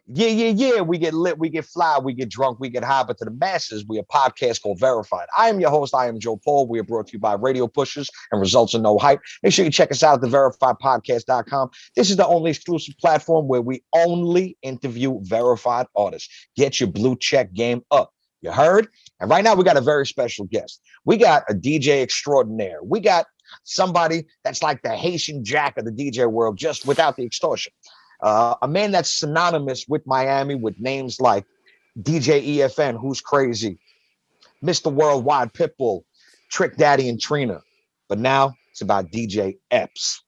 Yeah, yeah, yeah. We get lit, we get fly, we get drunk, we get high, but to the masses, we a podcast called Verified. I am your host, I am JopauL. We are brought to you by Radio Pushers and Results in No Hype. Make sure you check us out at theverifiedpodcast.com. This is the only exclusive platform where we only interview verified artists. Get your blue check game up. You heard? And right now, we got a very special guest. We got a DJ extraordinaire. We got somebody that's like the Haitian Jack of the DJ world, just without the extortion. A man that's synonymous with Miami with names like DJ EFN, Who's Crazy, Mr. Worldwide Pitbull, Trick Daddy, and Trina. But now it's about DJ Epps.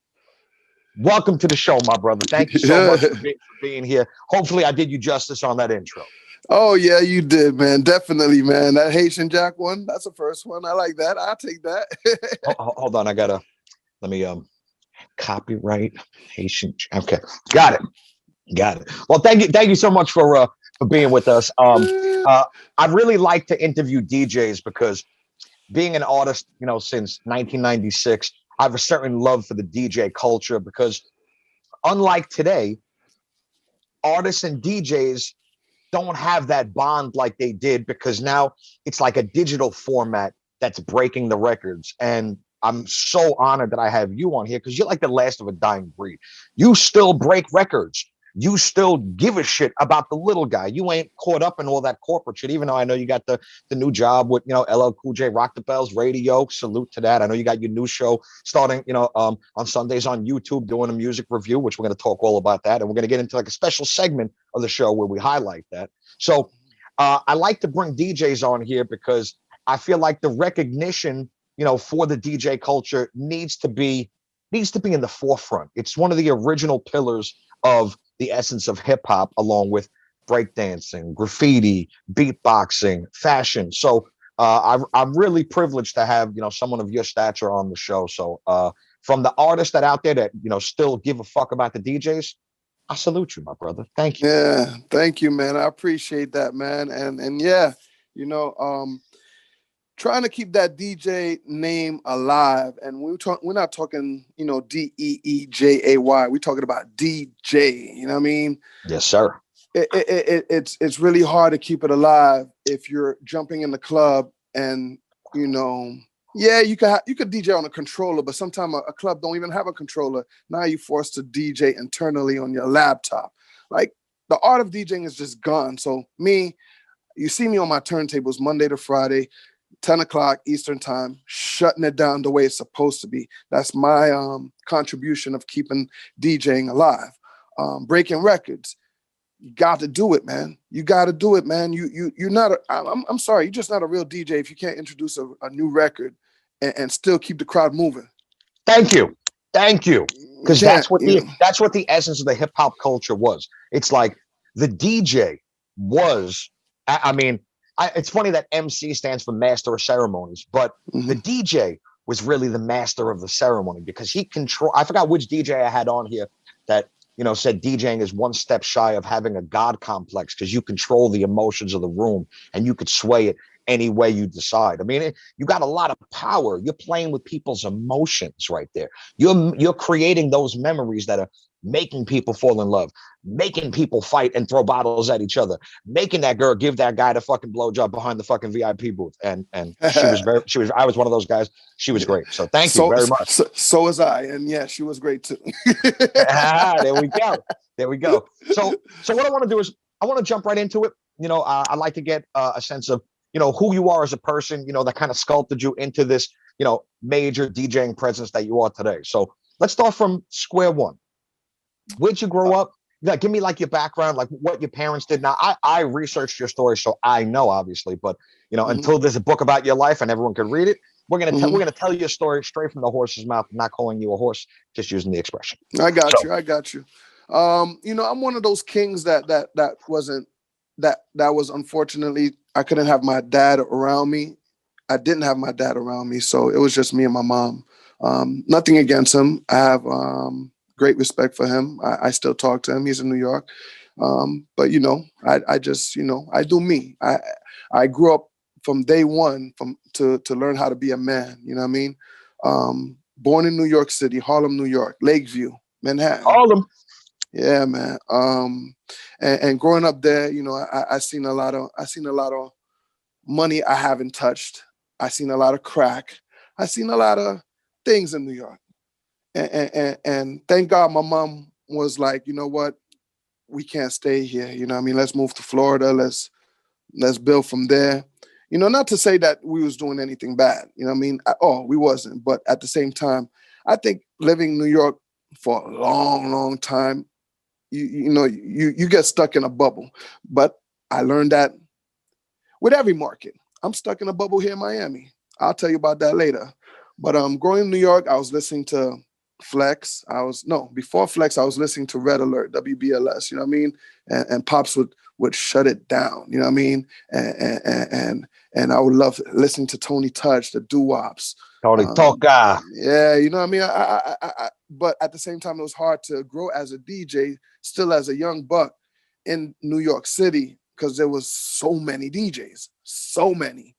Welcome to the show, my brother. Thank you so much for being here. Hopefully, I did you justice on that intro. Oh, yeah, you did, man. Definitely, man. That Haitian Jack one, that's the first one. I like that. I'll take that. Hold on. Let me copyright Haitian. Okay, got it. Well, thank you so much for being with us. I really like to interview DJs because being an artist, since 1996, I have a certain love for the DJ culture because unlike today, artists and DJs don't have that bond like they did because now it's like a digital format that's breaking the records. And I'm so honored that I have you on here because you're like the last of a dying breed. You still break records. You still give a shit about the little guy. You ain't caught up in all that corporate shit, even though I know you got the new job with, LL Cool J, Rock the Bells Radio. Salute to that. I know you got your new show starting, on Sundays on YouTube doing a music review, which we're going to talk all about that. And we're going to get into like a special segment of the show where we highlight that. So I like to bring DJs on here because I feel like the recognition for the DJ culture needs to be in the forefront. It's one of the original pillars of the essence of hip hop, along with breakdancing, graffiti, beatboxing, fashion. So I'm really privileged to have someone of your stature on the show. So from the artists that out there that still give a fuck about the DJs, I salute you, my brother. Thank you. Yeah, thank you, man. I appreciate that, man. And yeah, trying to keep that DJ name alive. And we're not talking, DEEJAY. We're talking about DJ. You know what I mean? Yes, sir. It's really hard to keep it alive if you're jumping in the club and, yeah, you could DJ on a controller, but sometimes a club don't even have a controller. Now you're forced to DJ internally on your laptop. Like the art of DJing is just gone. So you see me on my turntables Monday to Friday, 10 o'clock Eastern time, shutting it down the way it's supposed to be. That's my contribution of keeping DJing alive. Breaking records. You got to do it, man. You got to do it, man. You're not. I'm sorry. You're just not a real DJ if you can't introduce a new record and still keep the crowd moving. Thank you. Because that's what the essence of the hip hop culture was. It's like the DJ was. It's funny that MC stands for Master of Ceremonies, but the DJ was really the master of the ceremony because he control. I forgot which DJ I had on here that said DJing is one step shy of having a God complex because you control the emotions of the room and you could sway it any way you decide. You got a lot of power. You're playing with people's emotions right there. You're creating those memories that are making people fall in love, making people fight and throw bottles at each other, making that girl give that guy the fucking blowjob behind the fucking VIP booth. And I was one of those guys. She was great. So thank you very much. So was I. And yeah, she was great too. There we go. So what I want to do is I want to jump right into it. I'd like to get a sense of, who you are as a person, that kind of sculpted you into this, major DJing presence that you are today. So let's start from square one. Where'd you grow up? Yeah, give me like your background, like what your parents did. Now, I researched your story, so I know obviously, but until there's a book about your life and everyone can read it, we're gonna tell your story straight from the horse's mouth. Not calling you a horse, just using the expression. I got you. I'm one of those kings that was unfortunately I couldn't have my dad around me. I didn't have my dad around me, so it was just me and my mom. Nothing against him. I have great respect for him. I still talk to him. He's in New York. But I just, I do me. I grew up from day one to learn how to be a man. You know what I mean? Born in New York City, Harlem, New York, Lakeview, Manhattan. Harlem. Yeah, man. And growing up there, you know, I seen a lot of money I haven't touched. I seen a lot of crack. I seen a lot of things in New York. And thank God my mom was like, you know what, we can't stay here. You know what I mean? Let's move to Florida. Let's build from there. You know, not to say that we was doing anything bad. You know what I mean? Oh, we wasn't. But at the same time, I think living in New York for a long, long time, you get stuck in a bubble. But I learned that with every market. I'm stuck in a bubble here in Miami. I'll tell you about that later. But growing in New York, I was listening to Flex. Before Flex, I was listening to Red Alert, WBLS, you know what I mean? And Pops would shut it down, you know what I mean? And I would love listening to Tony Touch, the doo-wops. Tony Toca. Yeah, you know what I mean? But at the same time, it was hard to grow as a DJ, still as a young buck in New York City, because there was so many DJs, so many.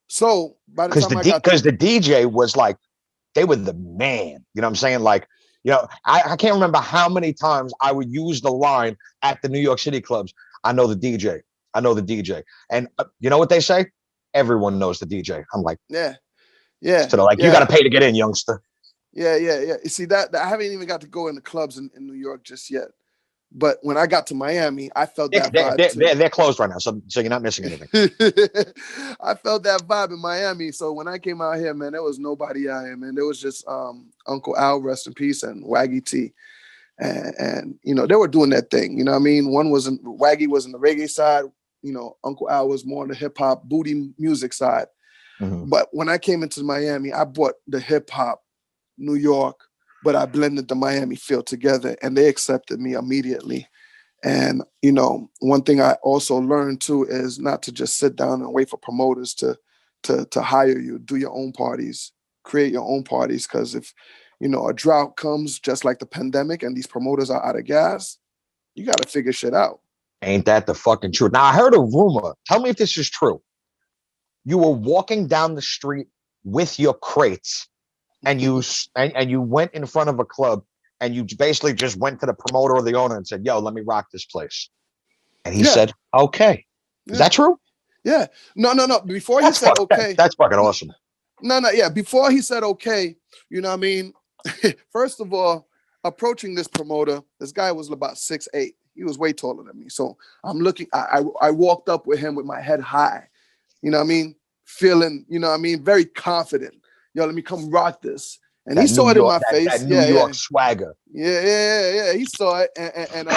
So by the time because the DJ was like, they were the man. You know what I'm saying? Like, you know, I can't remember how many times I would use the line at the New York City clubs. I know the DJ. I know the DJ. And you know what they say? Everyone knows the DJ. I'm like, yeah. So they're like, you got to pay to get in, youngster. Yeah. You see that I haven't even got to go in the clubs in New York just yet. But when I got to Miami, I felt that vibe. They're closed right now, so you're not missing anything. I felt that vibe in Miami. So when I came out here, man, there was nobody out here, man. There was just Uncle Al, rest in peace, and Waggy T. And you know, they were doing that thing. You know what I mean? Waggy was in the reggae side. You know, Uncle Al was more on the hip hop booty music side. Mm-hmm. But when I came into Miami, I brought the hip hop, New York, but I blended the Miami feel together, and they accepted me immediately. And, you know, one thing I also learned too is not to just sit down and wait for promoters to hire you. Do your own parties, create your own parties. Because if, you know, a drought comes just like the pandemic and these promoters are out of gas, you got to figure shit out. Ain't that the fucking truth? Now, I heard a rumor. Tell me if this is true. You were walking down the street with your crates, and you went in front of a club, and you basically just went to the promoter or the owner and said, yo, let me rock this place. And he said, okay. Is that true? Yeah. No. Before he said okay. That's fucking awesome. No. Yeah. Before he said okay, you know what I mean? First of all, approaching this promoter, this guy was about 6'8". He was way taller than me. So I'm looking, I walked up with him with my head high. You know what I mean? Feeling, you know what I mean? Very confident. Yo, let me come rock this. And he saw it in my face. That New York swagger. Yeah. He saw it. And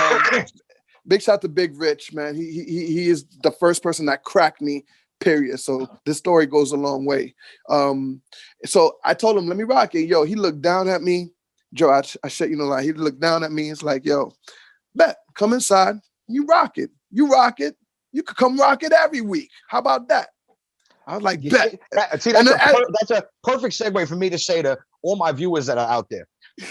big shout to Big Rich, man. He is the first person that cracked me, period. So this story goes a long way. So I told him, let me rock it. Yo, he looked down at me. Joe, I shut you know, like, he looked down at me. It's like, yo, bet, come inside. You rock it. You could come rock it every week. How about that? I was like, bet. See, that's a perfect segue for me to say to all my viewers that are out there.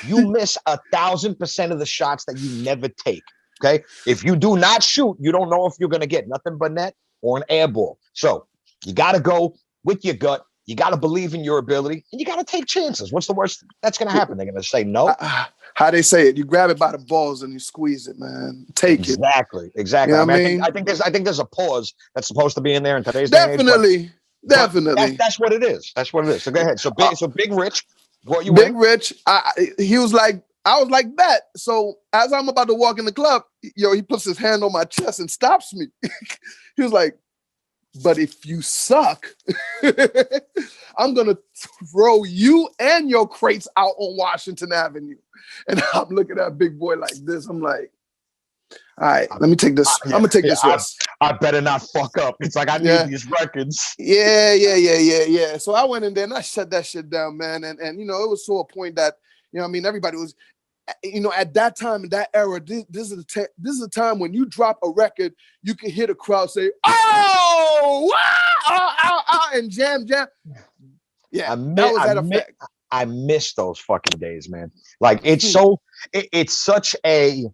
You miss 1,000% of the shots that you never take. Okay. If you do not shoot, you don't know if you're going to get nothing but net or an air ball. So you got to go with your gut. You got to believe in your ability, and you got to take chances. What's the worst that's going to happen? They're going to say no. How they say it? You grab it by the balls and you squeeze it, man. Take it. Exactly. You know what I mean? I think there's a pause that's supposed to be in there in today's Definitely. day and age, that's what it is. That's what it is. So go ahead. So Big Rich brought you Big in. Rich, he was like, I was like, bet. So as I'm about to walk in the club, yo, he puts his hand on my chest and stops me. He was like, but if you suck, I'm going to throw you and your crates out on Washington Avenue. And I'm looking at Big Boy like this. I'm like, all right, let me take this. I'm going to take this risk. I better not fuck up. It's like, I need these records. Yeah. So I went in there and I shut that shit down, man. And you know, it was to a point that, you know what I mean, everybody was, you know, at that time, in that era, this is a time when you drop a record, you can hear the crowd say, oh, and jam. Yeah, that was that effect. I miss those fucking days, man. Like, it's such a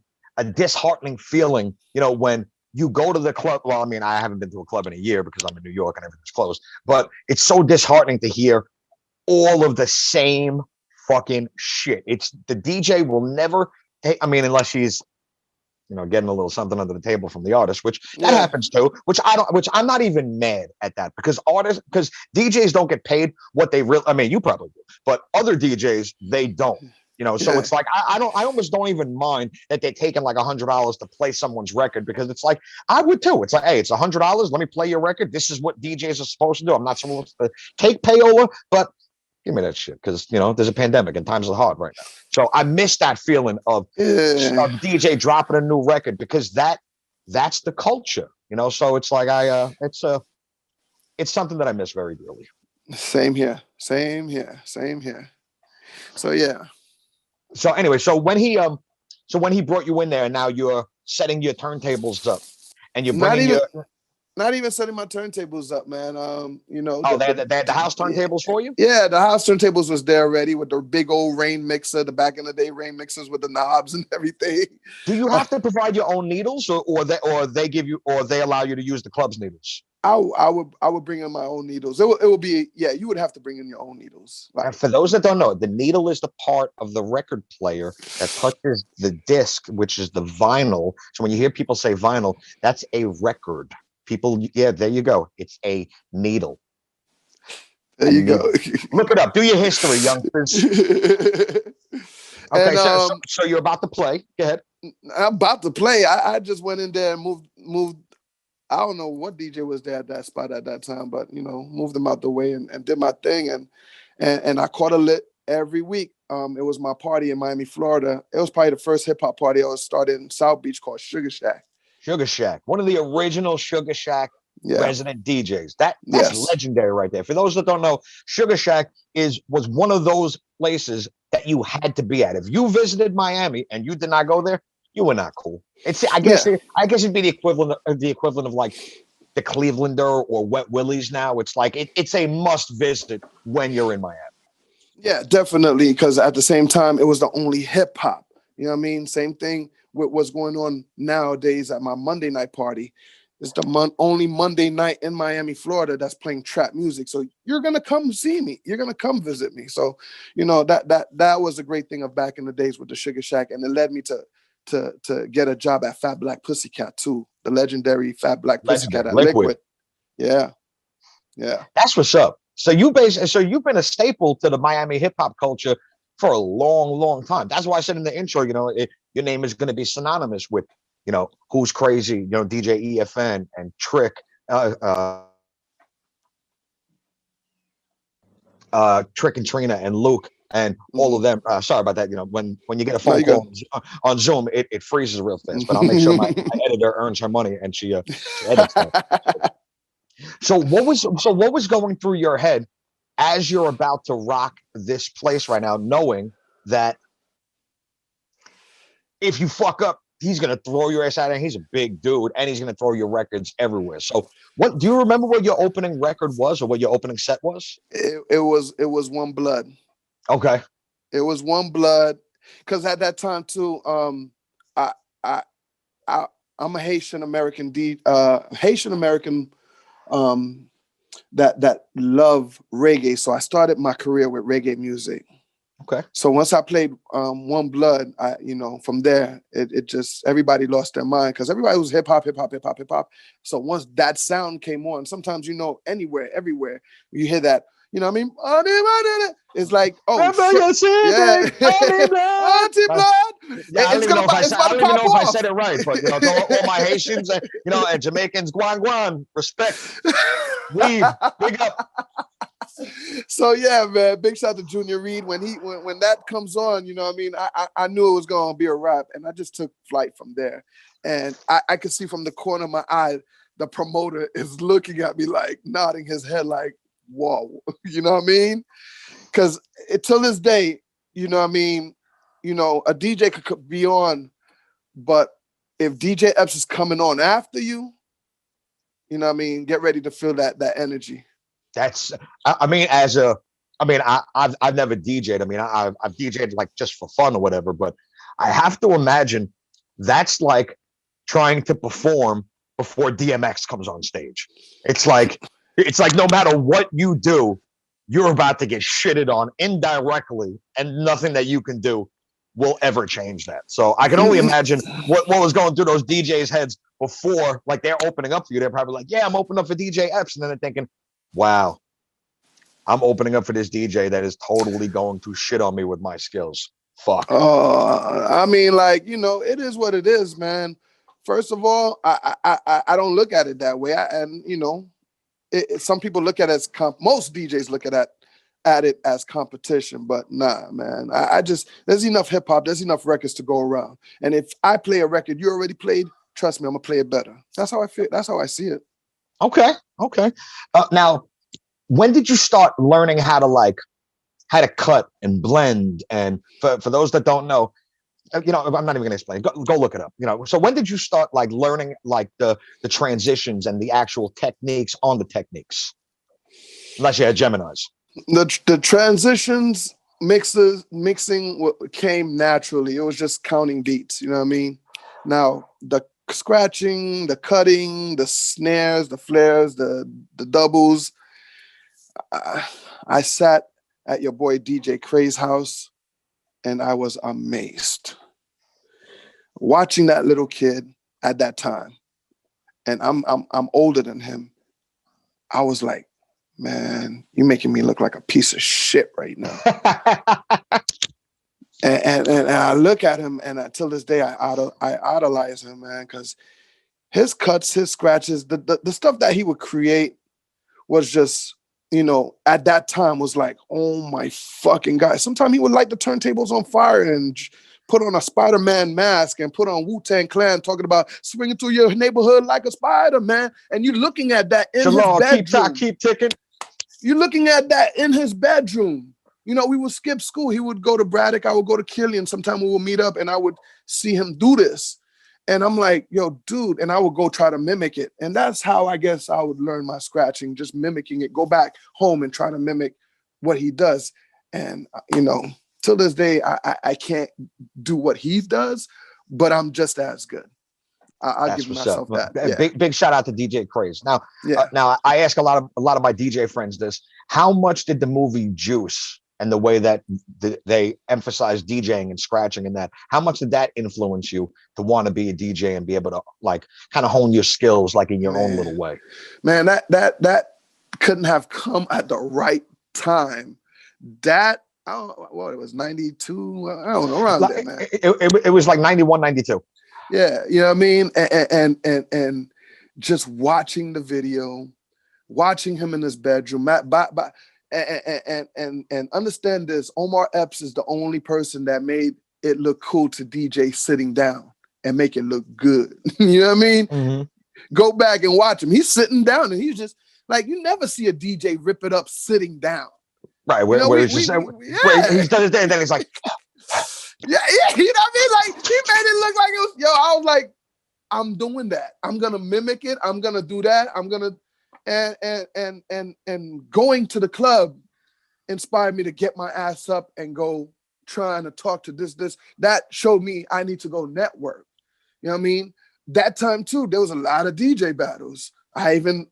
disheartening feeling, you know, when you go to the club. Well, I mean, I haven't been to a club in a year because I'm in New York and everything's closed, but it's so disheartening to hear all of the same fucking shit. It's the DJ will never I mean, unless she's, getting a little something under the table from the artist, which that Yeah. happens too, which I'm not even mad at that, because DJs don't get paid what they really, I mean, you probably do, but other DJs, they don't. So Yeah. it's like I almost don't even mind that they're taking like $100 to play someone's record, because it's like I would too. It's like, hey, it's $100. Let me play your record. This is what DJs are supposed to do. I'm not supposed to take payola, but give me that shit, because there's a pandemic and times are hard right now. So I miss that feeling of DJ dropping a new record, because that's the culture. So it's like it's something that I miss very dearly. Same here. Same here. Same here. So yeah. So anyway, so when he brought you in there, and now you're setting your turntables up, and you're bringing not even setting my turntables up, man. They had the house turntables for you? Yeah, the house turntables was there already with the big old rain mixer, the back in the day rain mixers with the knobs and everything. Do you have to provide your own needles, or they allow you to use the club's needles? I would bring in my own needles. It would be, yeah, you would have to bring in your own needles. And for those that don't know, the needle is the part of the record player that touches the disc, which is the vinyl. So when you hear people say vinyl, that's a record. People, yeah, there you go. It's a needle. There you go. Look it up. Do your history, youngsters. Okay, so you're about to play. Go ahead. I'm about to play. I just went in there and moved. I don't know what DJ was there at that spot at that time, but moved them out the way and did my thing, and I caught a lit every week. It was my party in Miami, Florida. It was probably the first hip hop party I was started in South Beach called Sugar Shack. Sugar Shack, one of the original Sugar Shack resident DJs. That's legendary right there. For those that don't know, Sugar Shack was one of those places that you had to be at. If you visited Miami and you did not go there, you were not cool. I guess it'd be the equivalent of like the Clevelander or Wet Willie's now. It's like it's a must visit when you're in Miami. Yeah, definitely, because at the same time, it was the only hip hop. You know what I mean? Same thing with what's going on nowadays at my Monday night party. It's the only Monday night in Miami, Florida that's playing trap music. So you're gonna come see me. You're gonna come visit me. So that was a great thing of back in the days with the Sugar Shack, and it led me to get a job at Fat Black Pussycat too, the legendary Fat Black Pussycat at Liquid. Yeah. That's what's up. So you've been a staple to the Miami hip hop culture for a long, long time. That's why I said in the intro, your name is going to be synonymous with, Who's Crazy, DJ EFN and Trick, Trick and Trina and Luke and all of them. Sorry about that. When you get a phone call on Zoom, it freezes real fast. But I'll make sure my editor earns her money and she edits that. So what was going through your head as you're about to rock this place right now, knowing that if you fuck up, he's going to throw your ass out, and he's a big dude, and he's going to throw your records everywhere. So what do you remember what your opening record was, or what your opening set was? It was One Blood. Okay. It was One Blood, because at that time too, I'm a Haitian American that love reggae. So I started my career with reggae music. Okay. So once I played One Blood, from there, it just, everybody lost their mind, because everybody was hip hop. So once that sound came on, sometimes, anywhere, everywhere, you hear that, you know what I mean? It's like, oh, yeah. Auntie Blood. I don't even know if I said it right, but all my Haitians, and Jamaicans, guan, respect. Weed, big up. So yeah, man, big shout out to Junior Reed. When that comes on, I knew it was gonna be a wrap, and I just took flight from there. And I could see from the corner of my eye, the promoter is looking at me, like nodding his head like, whoa, you know what I mean? Because till this day, a DJ could be on, but if DJ Epps is coming on after you, get ready to feel that energy. That's, I've never DJ'd. I've DJ'd like just for fun or whatever, but I have to imagine that's like trying to perform before DMX comes on stage. It's like no matter what you do, you're about to get shitted on indirectly, and nothing that you can do will ever change that. So I can only imagine what was going through those DJs' heads before, like they're opening up for you. They're probably like, yeah, I'm opening up for DJ Epps. And then they're thinking, wow, I'm opening up for this DJ that is totally going to shit on me with my skills. Fuck. I mean, like, you know, it is what it is, man. First of all, I don't look at it that way. And you know, some people look at it as most DJs look at it as competition, but nah, man. I just, there's enough hip hop, there's enough records to go around. And if I play a record you already played, trust me, I'm gonna play it better. That's how I feel. That's how I see it. Okay. Now, when did you start learning how to cut and blend? And for those that don't know, you know, I'm not even gonna explain. Go look it up. You know, so when did you start like learning like the transitions and the actual techniques on the techniques? Unless you had Geminis. The transitions, mixing came naturally. It was just counting beats. You know what I mean? Now the scratching, the cutting, the snares, the flares, the doubles. I sat at your boy DJ Craze's house, and I was amazed watching that little kid at that time. And I'm older than him. I was like, man, you're making me look like a piece of shit right now. and I look at him, and till this day, I idolize him, man, because his cuts, his scratches, the stuff that he would create was just, you know, at that time was like, oh my fucking God. Sometimes he would light the turntables on fire and put on a Spider-Man mask and put on Wu-Tang Clan talking about swinging through your neighborhood like a spider, man. And you're looking at that in his bedroom. Keep ticking. You're looking at that in his bedroom. You know, we would skip school. He would go to Braddock. I would go to Killian. Sometime we would meet up and I would see him do this. And I'm like, yo, dude. And I would go try to mimic it. And that's how I guess I would learn my scratching, just mimicking it. Go back home and try to mimic what he does. And, you know, till this day, I can't do what he does, but I'm just as good. I'll give myself that. Yeah. Big shout out to DJ Craze. Now, now I ask a lot of my DJ friends this: how much did the movie Juice and the way that they emphasize DJing and scratching and that, how much did that influence you to want to be a DJ and be able to like kind of hone your skills like in your own little way? Man, that couldn't have come at the right time. That, I don't know what it was, 92. I don't know, around there, man. It was like 91, 92. Yeah, you know what I mean? And just watching the video, watching him in his bedroom, and understand this, Omar Epps is the only person that made it look cool to DJ sitting down and make it look good. You know what I mean? Mm-hmm. Go back and watch him. He's sitting down and he's just like, you never see a DJ rip it up sitting down. Right, where he's done his day and then he's like, yeah, you know what I mean? Like, he made it look like it was, I was like, I'm doing that. I'm gonna mimic it. I'm gonna do that. I'm gonna, and going to the club inspired me to get my ass up and go trying to talk to this. That showed me I need to go network. You know what I mean? That time too, there was a lot of DJ battles. I even,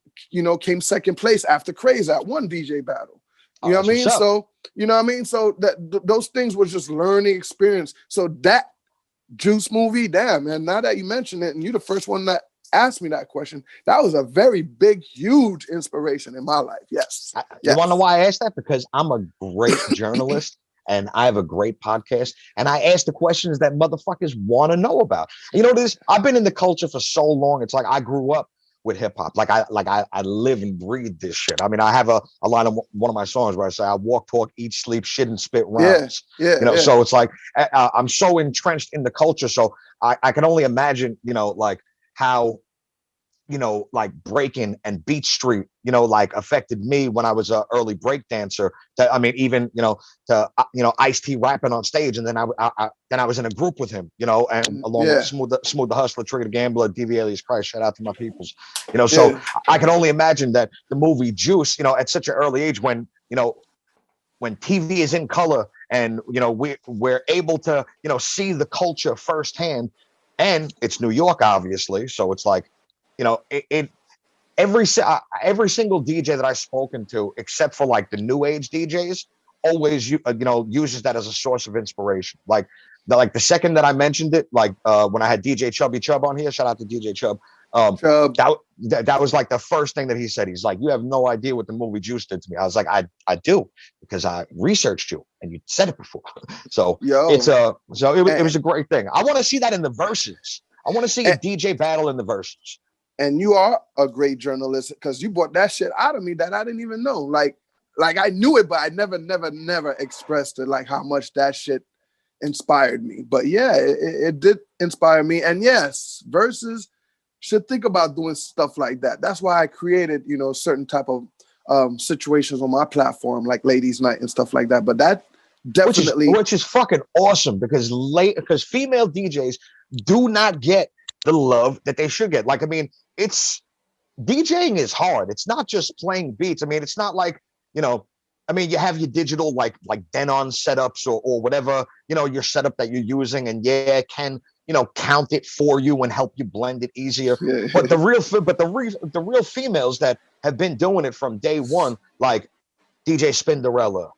came second place after Craze at one DJ battle. You know what I mean? So, you know what I mean? So those things were just learning experience. So that Juice movie, damn, man, now that you mention it, and you're the first one that asked me that question, that was a very big, huge inspiration in my life. Yes. You want to know why I asked that? Because I'm a great journalist and I have a great podcast. And I ask the questions that motherfuckers want to know about. You know this? I've been in the culture for so long. It's like I grew up with hip hop. Like I live and breathe this shit. I mean, I have a line of one of my songs where I say, I walk, talk, eat, sleep, shit, and spit rhymes. So it's like, I'm so entrenched in the culture. So I can only imagine, like how, like breaking and Beat Street, like affected me when I was an early break dancer. Even, to Ice-T rapping on stage. And then I was in a group with him, and along with Smooth the Hustler, Trigger the Gambler, DV Alias Christ, shout out to my peoples, so I can only imagine that the movie Juice, at such an early age when TV is in color and, we're able to, see the culture firsthand, and it's New York, obviously. So it's like, every single DJ that I've spoken to, except for like the new age DJs, always uses that as a source of inspiration. Like like the second that I mentioned it, like when I had DJ Chubby Chub on here, shout out to DJ Chub. That was like the first thing that he said. He's like, you have no idea what the movie Juice did to me. I was like, I do, because I researched you and you said it before. So it was a great thing. I want to see that in the verses. I want to see a DJ battle in the verses. And you are a great journalist, because you brought that shit out of me that I didn't even know. Like I knew it, but I never expressed it, like how much that shit inspired me. But yeah, it did inspire me. And yes, verses should think about doing stuff like that. That's why I created, you know, certain type of situations on my platform, like Ladies Night and stuff like that. But that definitely, which is fucking awesome, because female DJs do not get the love that they should get. Like, I mean, it's DJing is hard. It's not just playing beats. I mean, it's not like, you know, I mean, you have your digital like Denon setups or whatever, you know, your setup that you're using, and yeah, it can, you know, count it for you and help you blend it easier. But the real females that have been doing it from day one, like DJ Spinderella,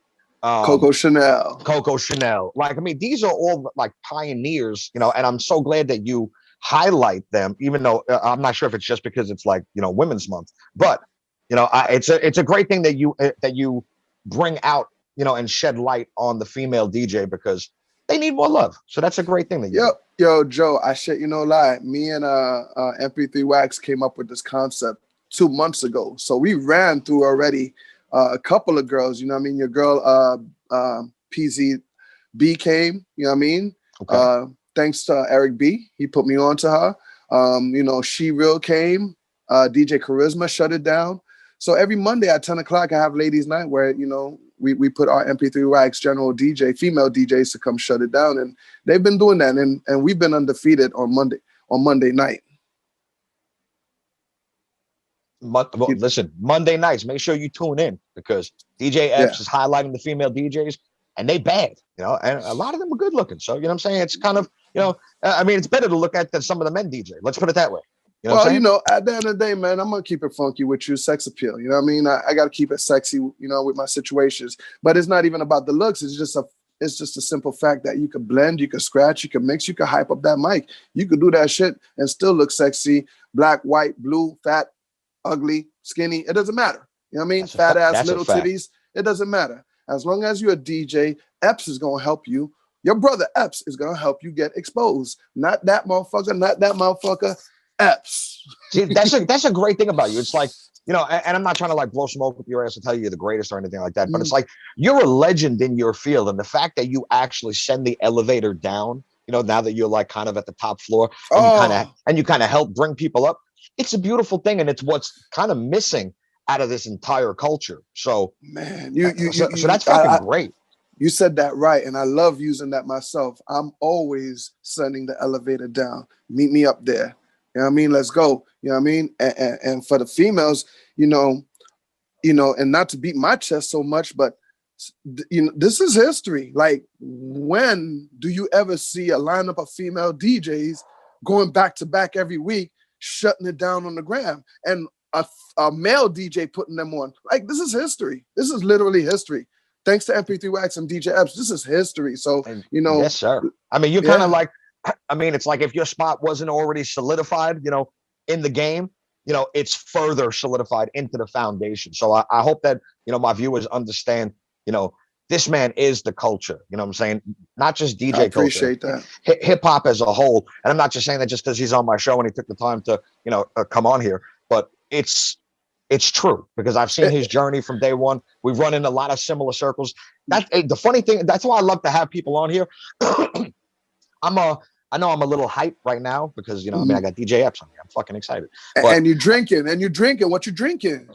Coco Chanel. Like, I mean, these are all like pioneers, you know, and I'm so glad that you highlight them, even though I'm not sure if it's just because it's like, you know, Women's Month, but you know, it's a great thing that you bring out, you know, and shed light on the female DJ, because they need more love. So that's a great thing that you do. Yo, Joe, I shit you no lie. Me and MP3 Wax came up with this concept 2 months ago. So we ran through already a couple of girls, you know what I mean? Your girl PZB came, you know what I mean? Okay. Thanks to Eric B. He put me on to her. You know, She Real came. DJ Charisma shut it down. So every Monday at 10 o'clock, I have Ladies Night where, you know, we put our MP3 Wax general DJ, female DJs to come shut it down. And they've been doing that. And we've been undefeated on Monday night. Listen, Monday nights, make sure you tune in, because DJ Epps is highlighting the female DJs, and they bad, you know, and a lot of them are good looking. So, you know what I'm saying? It's kind of, you know, I mean, it's better to look at than some of the men DJ. Let's put it that way. You know well, you know, at the end of the day, man, I'm going to keep it funky with you, sex appeal. You know what I mean? I got to keep it sexy, you know, with my situations. But it's not even about the looks. It's just a simple fact that you could blend, you could scratch, you could mix, you could hype up that mic. You could do that shit and still look sexy, black, white, blue, fat, ugly, skinny. It doesn't matter. You know what I mean? Fat ass, little titties. It doesn't matter. As long as you're a DJ, Epps is going to help you. Your brother Epps is going to help you get exposed. Not that motherfucker. Epps. See, that's a great thing about you. It's like, you know, and I'm not trying to like blow smoke up your ass and tell you you're the greatest or anything like that, but it's like, you're a legend in your field. And the fact that you actually send the elevator down, you know, now that you're like kind of at the top floor, and you kind of help bring people up, it's a beautiful thing. And it's what's kind of missing out of this entire culture. So, man, so that's fucking great. You said that right. And I love using that myself. I'm always sending the elevator down. Meet me up there. You know what I mean? Let's go. You know what I mean? And for the females, you know, and not to beat my chest so much, but you know, this is history. Like, when do you ever see a lineup of female DJs going back to back every week, shutting it down on the gram, and a male DJ putting them on? Like, this is history. This is literally history. Thanks to MP3 Wax and DJ Epps, this is history. So, you know. Yes, sir. I mean, you're kind of like, I mean, it's like if your spot wasn't already solidified, you know, in the game, you know, it's further solidified into the foundation. So I hope that, you know, my viewers understand, you know, this man is the culture. You know what I'm saying? Not just DJ culture. I appreciate that. Hip hop as a whole. And I'm not just saying that just because he's on my show and he took the time to, you know, come on here, but it's true, because I've seen his journey from day one. We've run in a lot of similar circles. That's the funny thing. That's why I love to have people on here. I know I'm a little hyped right now because, you know, I mean, I got DJ Epps on here. I'm fucking excited. But and you're drinking. What you drinking?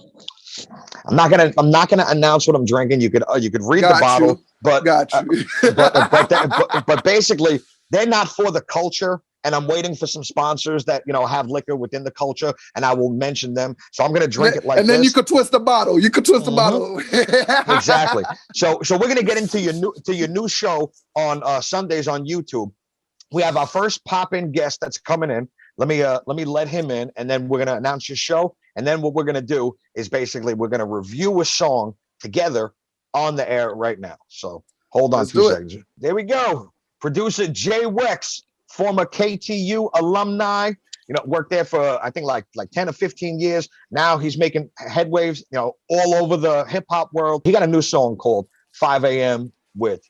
I'm not gonna announce what I'm drinking. You could read the bottle, but but basically they're not for the culture. And I'm waiting for some sponsors that, you know, have liquor within the culture, and I will mention them. So I'm going to drink it like this. And then you could twist the bottle. The bottle. Exactly. So we're going to get into your new show on Sundays on YouTube. We have our first pop-in guest that's coming in. Let me let him in, and then we're going to announce your show. And then what we're going to do is basically we're going to review a song together on the air right now. So hold on 2 seconds. There we go. Producer Jay Wex, former KTU alumni, worked there for I think like 10 or 15 years. Now he's making headwaves, all over the hip hop world. He got a new song called 5 a.m. with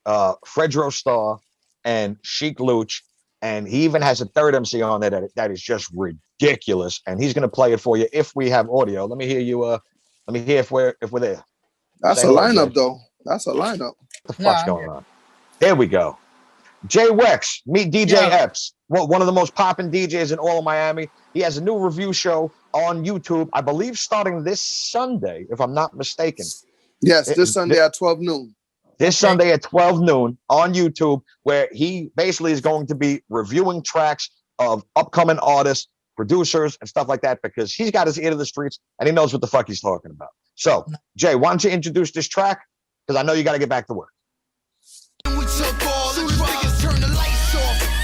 Fredro Starr and Sheik Luch, and he even has a third MC on there that is just ridiculous. And he's gonna play it for you if we have audio. Let me hear you. Let me hear if we're there. That's a lineup, though. That's a lineup. What the fuck's going on? There we go. Jay Wex, meet DJ Epps, one of the most popping DJs in all of Miami. He has a new review show on YouTube, I believe starting this Sunday, if I'm not mistaken. Yes, this Sunday at 12 noon. This Sunday at 12 noon on YouTube, where he basically is going to be reviewing tracks of upcoming artists, producers, and stuff like that, because he's got his ear to the streets and he knows what the fuck he's talking about. So, Jay, why don't you introduce this track? Because I know you got to get back to work.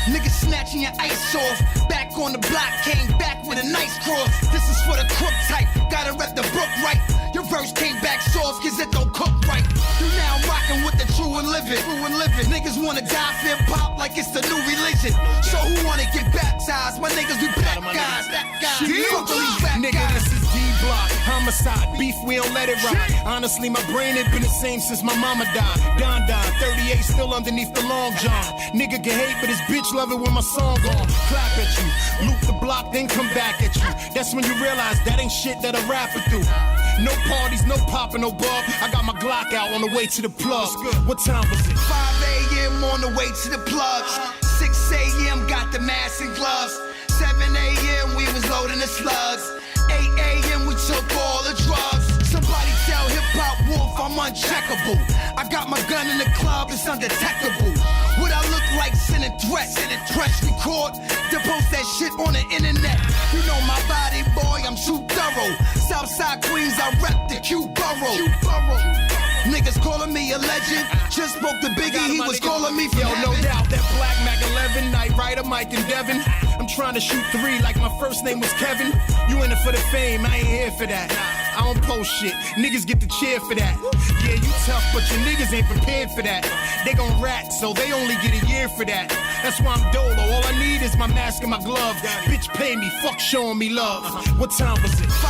Niggas snatching your ice off. Back on the block, came back with a nice cross. This is for the crook type. Gotta rep the book right. Your verse came back soft, cause it don't cook right. You now rocking with the true and living. Niggas wanna die for hip hop like it's the new religion. So who wanna get baptized? My niggas be black guys. Nigga, this is D-Block. Homicide, beef, we don't let it ride. Honestly, my brain ain't been the same since my mama died. Don 38 still underneath the long john. Nigga can hate, but his bitch love it when my song on. Clap at you, loop the block, then come back at you. That's when you realize that ain't shit that a rapper do. No parties, no popping, no bub. I got my Glock out on the way to the plug. What time was it? 5 a.m. on the way to the plug. 6 a.m. got the mask and gloves. 7 a.m. we was loading the slugs. 8 a.m. we took all the drugs. Somebody tell hip-hop wolf I'm uncheckable. I got my gun in the club, it's undetectable. What I look like sending threats, press record, to post that shit on the internet. You know my body, boy, I'm too thorough. Southside Queens, I rep the Q borough. Niggas calling me a legend. Just spoke to Biggie, he was calling me from heaven. No doubt that Black Mac 11, Night Rider, Mike and Devin. I'm trying to shoot 3 like my first name was Kevin. You in it for the fame, I ain't here for that. I don't post shit, niggas get the cheer for that. Yeah, you tough, but your niggas ain't prepared for that. They gon' rat, so they only get a year for that. That's why I'm dolo, all I need is my mask and my glove. Bitch pay me, fuck showing me love. What time was it? 5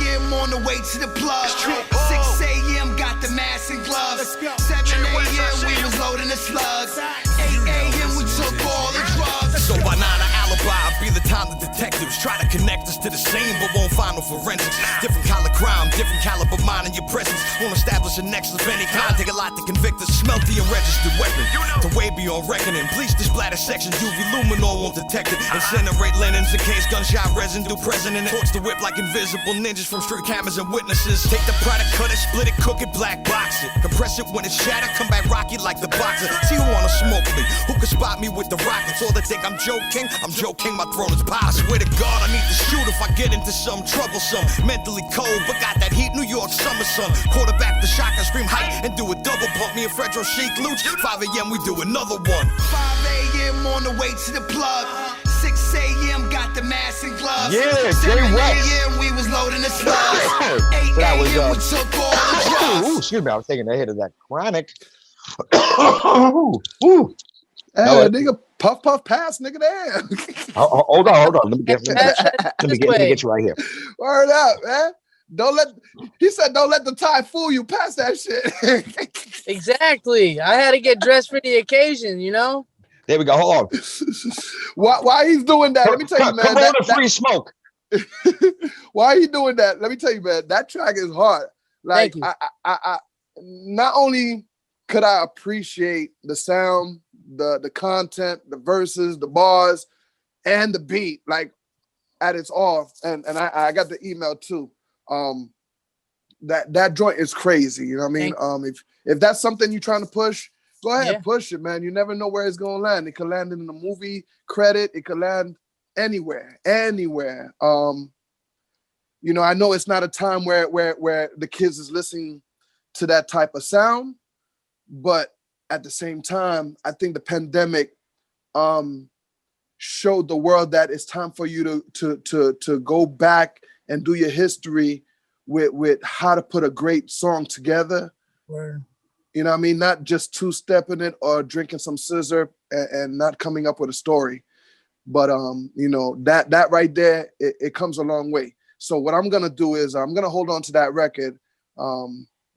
a.m. on the way to the plug. 6 a.m. got the mask and gloves. 7 a.m. we was loading the slugs. 8 a.m. we took all the drugs. So by 9 an alibi, be the time the detectives try to connect us to the scene, but won't find no forensics. Different kind of crime, different caliber mind in your presence. Won't establish a nexus of any kind. Take a lot to convict us. Smelt the unregistered weapon. To way beyond reckoning. Bleach the splatter section. UV luminol won't detect it. Incinerate linens in case gunshot residue present in it. Torch the whip like invisible ninjas from street cameras and witnesses. Take the product, cut it, split it, cook it, black box it. Compress it when it's shattered. Come back rocky like the boxer. See who wanna smoke me. Who can spot me with the rockets? Or they think I'm joking. I'm joking. My throne is pie. I swear to God, I need to shoot if I get into some troublesome. Mentally cold, but got that heat. New York summer sun. Quarterback the shotgun, scream height and do a double pump. Me and Fredro Sheik Luch. 5 a.m. we do another one. 5 a.m. on the way to the plug. 6 a.m. got the mask and gloves. Yeah, 7 Jay Wex. a.m. we was loading the slugs. 8 So that was, a.m. we took all the drugs. Ooh, excuse me, I was taking a hit of that chronic. Ooh. Hey, No, nigga, puff pass, nigga, damn. Hold on. Let me get you right here. Word up, man. He said don't let the tie fool you. Pass that shit. Exactly. I had to get dressed for the occasion, you know? There we go. Hold on. Why he's doing that? Let me tell you, man. Come on, the free smoke. Why he doing that? Let me tell you, man. That track is hard. Like, I not only could I appreciate the sound, the content, the verses, the bars, and the beat, like at its all. And I got the email too. That joint is crazy. You know what I mean? If that's something you're trying to push, go ahead, push it, man. You never know where it's gonna land. It could land in the movie credit. It could land anywhere. You know, I know it's not a time where the kids is listening to that type of sound, but at the same time, I think the pandemic showed the world that it's time for you to go back and do your history with how to put a great song together. Word. You know what I mean? Not just two-stepping it or drinking some scissor and not coming up with a story. But you know, that right there, it comes a long way. So what I'm gonna do is I'm gonna hold on to that record.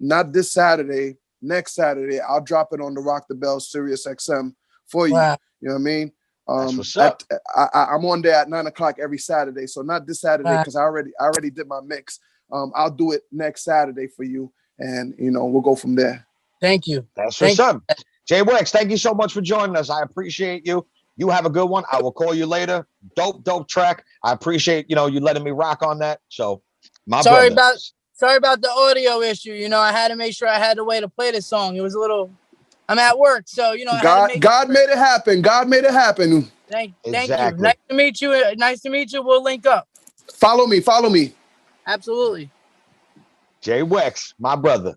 Not this Saturday, next Saturday, I'll drop it on the Rock the Bell Sirius XM for you. Wow. You know what I mean? That's what's up. I'm on there at 9 o'clock every Saturday. So not this Saturday because I already did my mix. I'll do it next Saturday for you, and you know, we'll go from there. Thank you. That's what's up. J-Wex, thank you so much for joining us. I appreciate you. You have a good one. I will call you later. Dope track. I appreciate, you know, you letting me rock on that. So sorry about the audio issue. You know, I had to make sure I had a way to play this song. It was a little, I'm at work, so you know, God made it happen. God made it happen. Thank you. Nice to meet you. Nice to meet you. We'll link up. Follow me. Absolutely. J-Wex, my brother.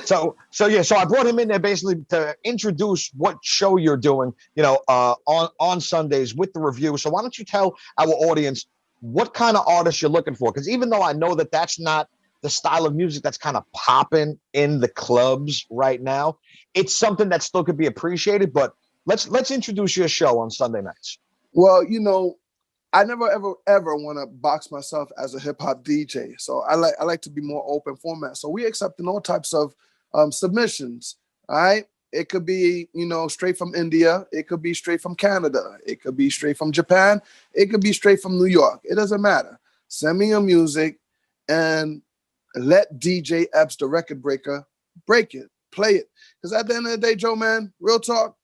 So I brought him in there basically to introduce what show you're doing, you know, on Sundays with the review. So why don't you tell our audience what kind of artists you're looking for? Because even though I know that that's not the style of music that's kind of popping in the clubs right now, it's something that still could be appreciated. But let's introduce your show on Sunday nights. Well, you know, I never ever want to box myself as a hip hop DJ. So I like to be more open format. So we accepting all types of submissions. All right. It could be, you know, straight from India. It could be straight from Canada. It could be straight from Japan. It could be straight from New York. It doesn't matter. Send me your music and let DJ Epps, the record breaker, break it, play it. Because at the end of the day, Joe, man, real talk,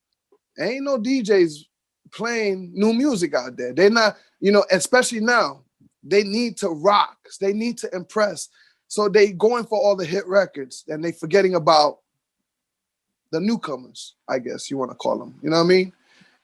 ain't no DJs playing new music out there. They're not, you know, especially now, they need to rock. They need to impress. So they going for all the hit records and they forgetting about the newcomers, I guess you want to call them. You know what I mean?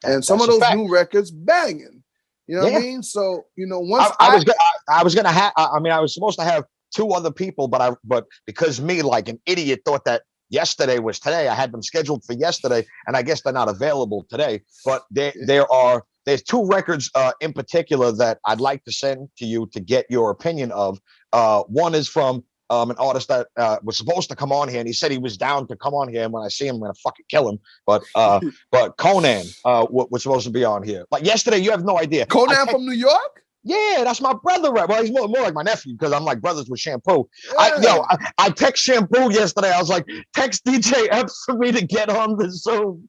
And some of those new records banging. You know what I mean? So, you know, once I was supposed to have two other people, but because me, like an idiot, thought that yesterday was today, I had them scheduled for yesterday, and I guess they're not available today. But there's two records in particular that I'd like to send to you to get your opinion of. One is from an artist that was supposed to come on here, and he said he was down to come on here. And when I see him, I'm gonna fucking kill him. But Conan was supposed to be on here. Like yesterday, you have no idea. Conan from New York? Yeah, that's my brother, right? Well, he's more like my nephew because I'm like brothers with Shampoo. Yeah. I text Shampoo yesterday. I was like, text DJ Epps for me to get on the Zoom.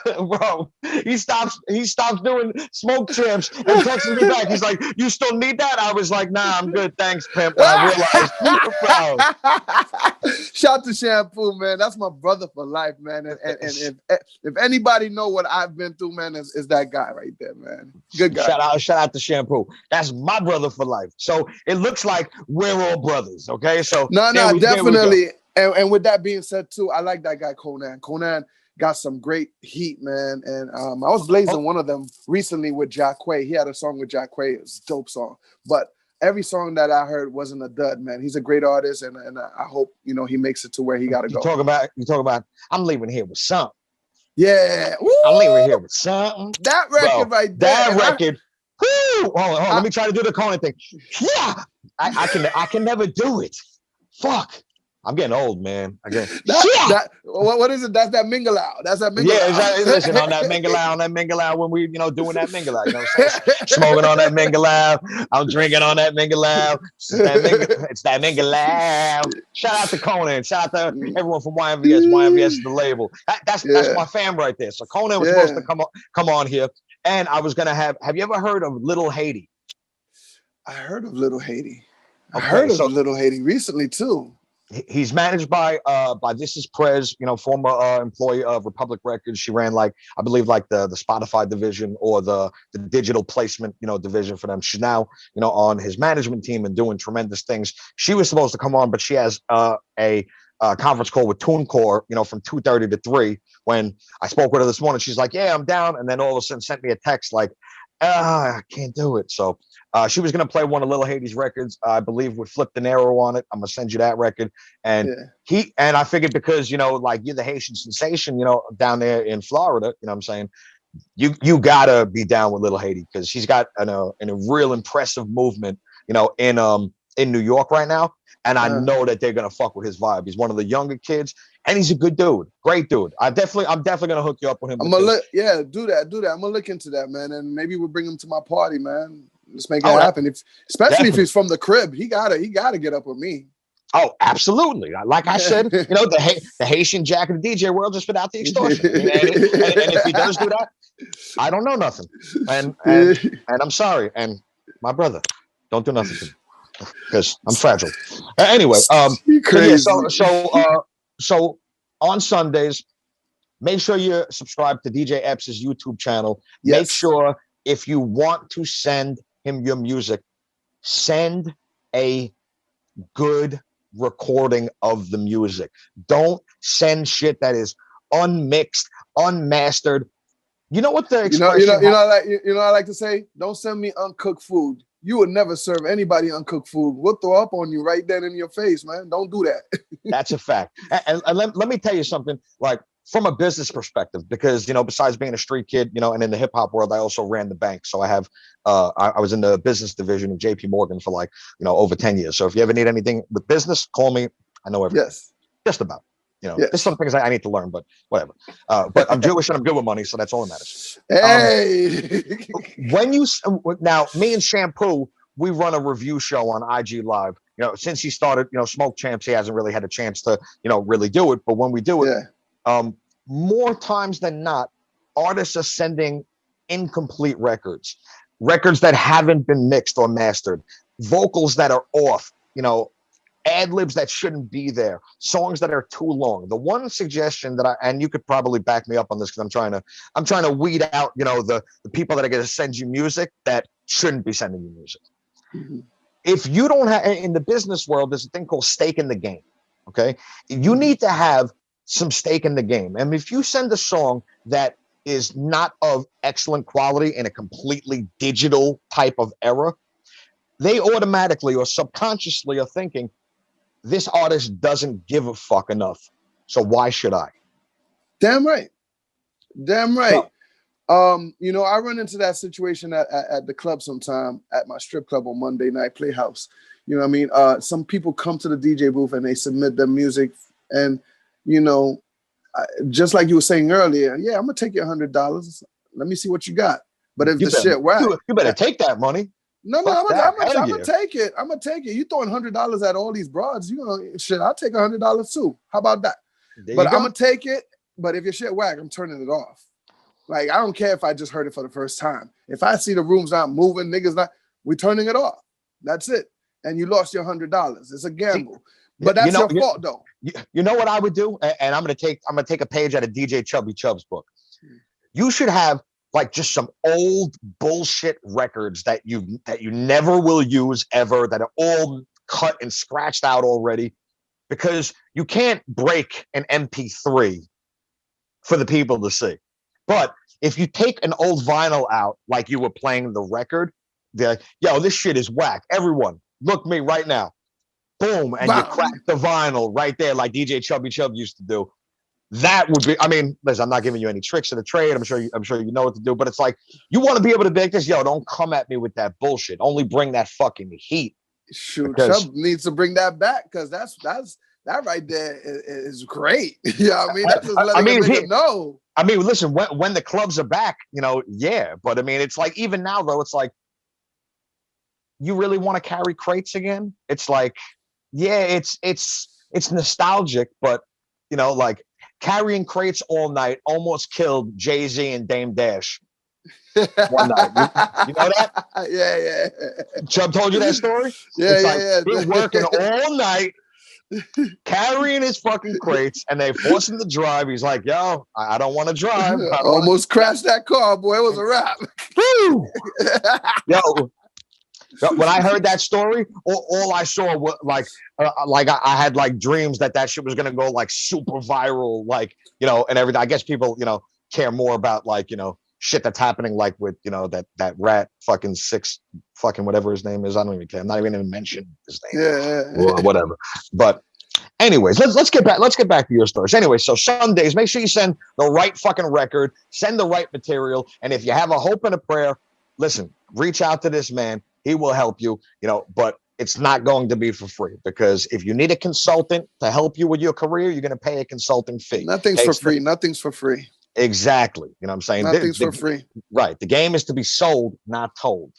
Bro, he stops doing smoke champs and texting me back. He's like, you still need that? I was like, nah, I'm good. Thanks, pimp. When I realized, Shout to Shampoo, man. That's my brother for life, man. And if anybody know what I've been through, man, is that guy right there, man. Good guy. Shout out to Shampoo. That's my brother for life. So it looks like we're all brothers. Okay. So no, definitely. And with that being said, too, I like that guy Conan. Conan got some great heat, man. And I was blazing one of them recently with Jacquay. He had a song with Jacquay. It was a dope song. But every song that I heard wasn't a dud, man. He's a great artist, and I hope, you know, he makes it to where he got to go. You talk about I'm leaving here with something. Yeah. Woo! I'm leaving here with something. That record right there. That record. Hold on. Let me try to do the Conan thing. Yeah, I can never do it. Fuck. I'm getting old, man. What is it? That's that Mingalao. That's that Mingalao. Yeah, listen, on that Mingalao, when we, you know, doing that Mingalao, you know, smoking on that Mingalao. I'm drinking on that Mingalao. It's that Mingalao. Shout out to Conan. Shout out to everyone from YMVS. YMVS is the label. That's my fam right there. So Conan was supposed to come on here, and I was gonna have you ever heard of Little Haiti? I heard of Little Haiti. I heard of Little Haiti recently too. He's managed by This Is Prez, you know, former employee of Republic Records. She ran I believe the Spotify division or the digital placement, you know, division for them. She's now, you know, on his management team and doing tremendous things. She was supposed to come on, but she has a conference call with TuneCore, you know, from 2:30 to 3. When I spoke with her this morning, she's like, yeah, I'm down. And then all of a sudden sent me a text like, I can't do it. So she was going to play one of Little Haiti's records, I believe, with Flip De Niro on it. I'm going to send you that record. And I figured because, you know, like you're the Haitian sensation, you know, down there in Florida, you know what I'm saying? You got to be down with Little Haiti because she's got a real impressive movement, you know, in New York right now. and I know that they're gonna fuck with his vibe. He's one of the younger kids, and he's a good dude, great dude. I'm definitely gonna hook you up with him. I'm gonna do that. I'm gonna look into that, man, and maybe we'll bring him to my party, man. Let's make it happen. Especially if he's from the crib, he gotta get up with me. Oh, absolutely. Like I said, the Haitian Jack of the DJ world just put out the extortion. And if he does do that, I don't know nothing. And I'm sorry. And my brother, don't do nothing to me because I'm fragile. Anyway, so on Sundays, make sure you subscribe to DJ Epps' YouTube channel. Yes. Make sure if you want to send him your music, send a good recording of the music. Don't send shit that is unmixed, unmastered. You know what the expression? I like to say, don't send me uncooked food. You would never serve anybody uncooked food. We'll throw up on you right then in your face, man. Don't do that. That's a fact. And let me tell you something. Like from a business perspective, because besides being a street kid, and in the hip hop world, I also ran the bank. So I have I was in the business division of JP Morgan for over 10 years. So if you ever need anything with business, call me. I know everything. Yes. Just about. There's some things I need to learn, but whatever. But I'm Jewish and I'm good with money, so that's all that matters. Hey. Now me and Shampoo, we run a review show on IG Live. Since he started, Smoke Champs, he hasn't really had a chance to, really do it. But when we do it, more times than not, artists are sending incomplete records that haven't been mixed or mastered, vocals that are off, ad libs that shouldn't be there, songs that are too long. The one suggestion that and you could probably back me up on this because I'm trying to weed out, the people that are going to send you music that shouldn't be sending you music. Mm-hmm. If you don't have, in the business world, there's a thing called stake in the game. Okay. You need to have some stake in the game. And if you send a song that is not of excellent quality in a completely digital type of era, they automatically or subconsciously are thinking, this artist doesn't give a fuck enough. So why should I? Damn right. I run into that situation at the club sometime, at my strip club on Monday night, Playhouse. You know what I mean? Some people come to the DJ booth and they submit their music and, just like you were saying earlier, yeah, I'm going to take your $100. Let me see what you got. But if shit whack. You better take that money. No, I'm gonna take it. I'm gonna take it. You throwing $100 at all these broads, shit, I'll take $100 too. How about that? But I'm gonna take it. But if your shit whack, I'm turning it off. Like, I don't care if I just heard it for the first time. If I see the room's not moving, niggas not, we're turning it off. That's it. And you lost your $100. It's a gamble. But that's your fault though. You know what I would do? And I'm gonna take a page out of DJ Chubby Chubb's book. You should have like just some old bullshit records that you never will use ever, that are all cut and scratched out already, because you can't break an MP3 for the people to see. But if you take an old vinyl out, like you were playing the record, they're like, yo, this shit is whack. Everyone, look me right now. Boom. And you crack the vinyl right there like DJ Chubby Chubb used to do. That would be, listen, I'm not giving you any tricks of the trade. I'm sure you know what to do, but it's like, you want to be able to make this, yo, don't come at me with that bullshit. Only bring that fucking heat. Shoot, Chubb needs to bring that back, because that right there is great. You know what I mean? That's just letting him know. Listen, when the clubs are back, yeah. But it's like, even now though, it's like, you really want to carry crates again? It's like, yeah, it's nostalgic, but like, carrying crates all night almost killed Jay-Z and Dame Dash one night. You know that? Yeah. Chubb told you that story? Yeah. He's working all night, carrying his fucking crates, and they force him to drive. He's like, yo, I don't want to drive. Almost crashed that car, boy. It was a wrap. Yo, when I heard that story, all I saw was like I had like dreams that shit was gonna go like super viral, like and everything. I guess people care more about like shit that's happening like with that rat fucking six fucking whatever his name is. I don't even care. I'm not even gonna mention his name. Yeah. Whatever. But anyways, let's get back to your stories. Anyway, so Sundays, make sure you send the right fucking record, send the right material, and if you have a hope and a prayer, listen, reach out to this man. He will help you, but it's not going to be for free, because if you need a consultant to help you with your career, you're going to pay a consulting fee. Nothing's for free. Nothing's for free. Exactly. You know what I'm saying? Nothing's for free. Right. The game is to be sold, not told.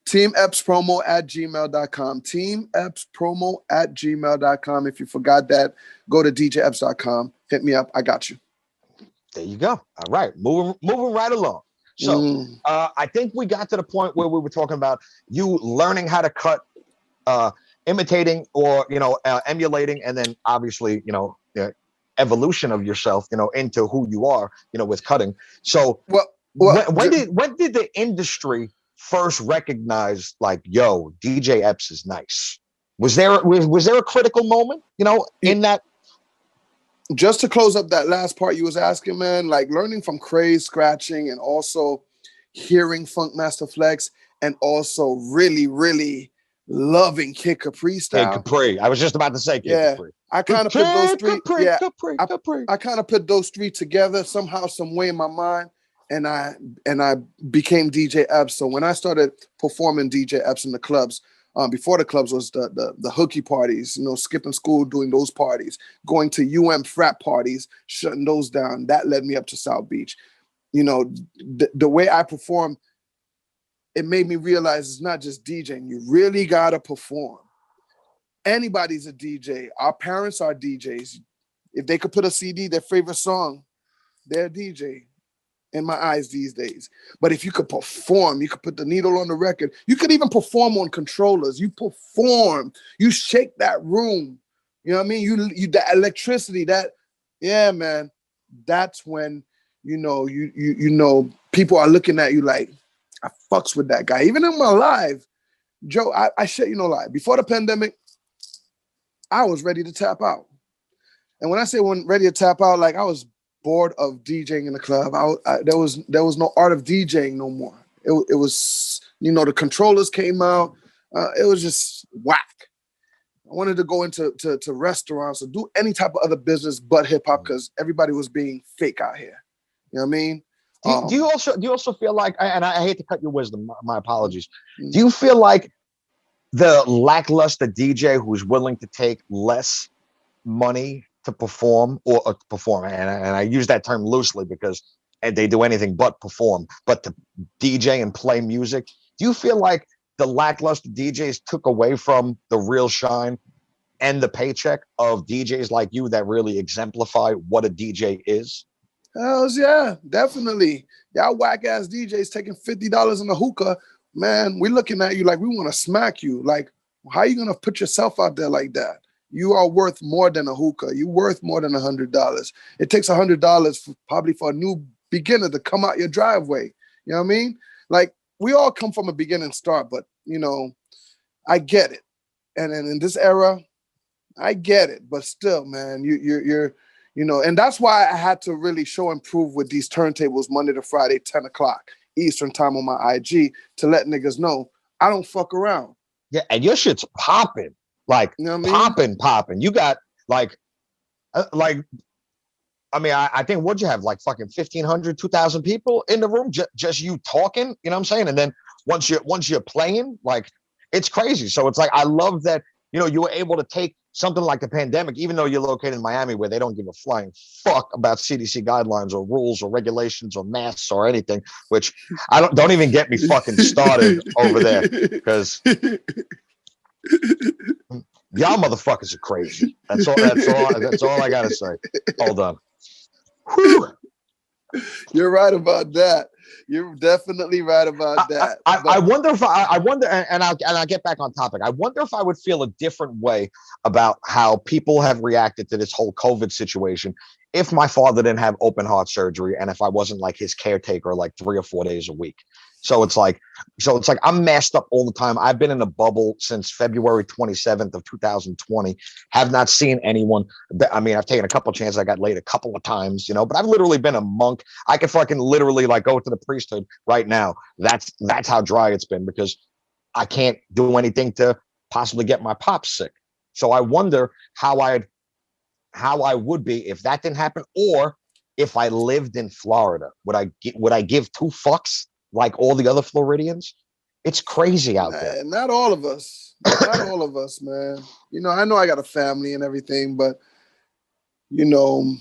TeamEppsPromo@gmail.com. TeamEppsPromo@gmail.com. If you forgot that, go to DJEPPS.com. Hit me up. I got you. There you go. All right. Moving right along. So I think we got to the point where we were talking about you learning how to cut, imitating or, emulating, and then obviously, evolution of yourself, into who you are, with cutting. So when did the industry first recognize, like, yo, DJ Epps is nice? Was there a critical moment, in that? Just to close up that last part you was asking, man, like learning from Craze, scratching, and also hearing Funkmaster Flex, and also really, really loving Kid Capri style. Kid Capri. I was just about to say Kid Capri. I kind of put those three. I kind of put those three together somehow, some way in my mind, and I became DJ Epps. So when I started performing DJ Epps in the clubs, before the clubs was the hooky parties, skipping school, doing those parties, going to frat parties, shutting those down. That led me up to South Beach. The way I perform, it made me realize it's not just DJing. You really got to perform. Anybody's a DJ. Our parents are DJs. If they could put a CD, their favorite song, they're a DJ in my eyes these days. But if you could perform, you could put the needle on the record. You could even perform on controllers. You perform. You shake that room. You know what I mean? You that electricity, man. That's when, people are looking at you like, I fucks with that guy. Even in my live, Joe, I shit you no lie. Before the pandemic, I was ready to tap out. And when I say ready to tap out, like I was bored of DJing in the club. There was no art of DJing no more. It was, the controllers came out. It was just whack. I wanted to go into restaurants or do any type of other business but hip hop, because everybody was being fake out here. You know what I mean? Do you also feel like, and I hate to cut your wisdom, my apologies. Do you feel like the lackluster DJ who's willing to take less money to perform and I use that term loosely because they do anything but perform, but to DJ and play music, do you feel like the lackluster DJs took away from the real shine and the paycheck of DJs like you that really exemplify what a DJ is? Hells yeah, definitely. Y'all whack ass DJs taking $50 in a hookah, man. We're looking at you like we want to smack you. Like, how are you gonna put yourself out there like that? You are worth more than a hookah. You're worth more than $100. It takes $100 probably for a new beginner to come out your driveway. You know what I mean? Like, we all come from a beginning start, but I get it. And then in this era, I get it. But still, man, you're and that's why I had to really show and prove with these turntables Monday to Friday, 10 o'clock Eastern time on my IG, to let niggas know I don't fuck around. Yeah, and your shit's popping. Like, popping. You got I think, what'd you have? Like fucking 1,500, 2,000 people in the room, just you talking, you know what I'm saying? And then once you're playing, like, it's crazy. So it's like, I love that, you were able to take something like the pandemic, even though you're located in Miami where they don't give a flying fuck about CDC guidelines or rules or regulations or masks or anything, which I don't even get me fucking started over there, because y'all motherfuckers are crazy. That's all I gotta say. Hold on. Whew. You're right about that. You're definitely right about that. I wonder if I'll get back on topic. I wonder if I would feel a different way about how people have reacted to this whole COVID situation if my father didn't have open heart surgery and if I wasn't like his caretaker like 3 or 4 days a week. So it's like I'm masked up all the time. I've been in a bubble since February 27th of 2020. Have not seen anyone. I mean, I've taken a couple of chances. I got laid a couple of times, but I've literally been a monk. I could fucking literally like go to the priesthood right now. That's how dry it's been, because I can't do anything to possibly get my pops sick. So I wonder how I would be if that didn't happen, or if I lived in Florida. Would I give two fucks like all the other Floridians? It's crazy out there. Not all of us. Not all of us, man. You know I got a family and everything, but you know,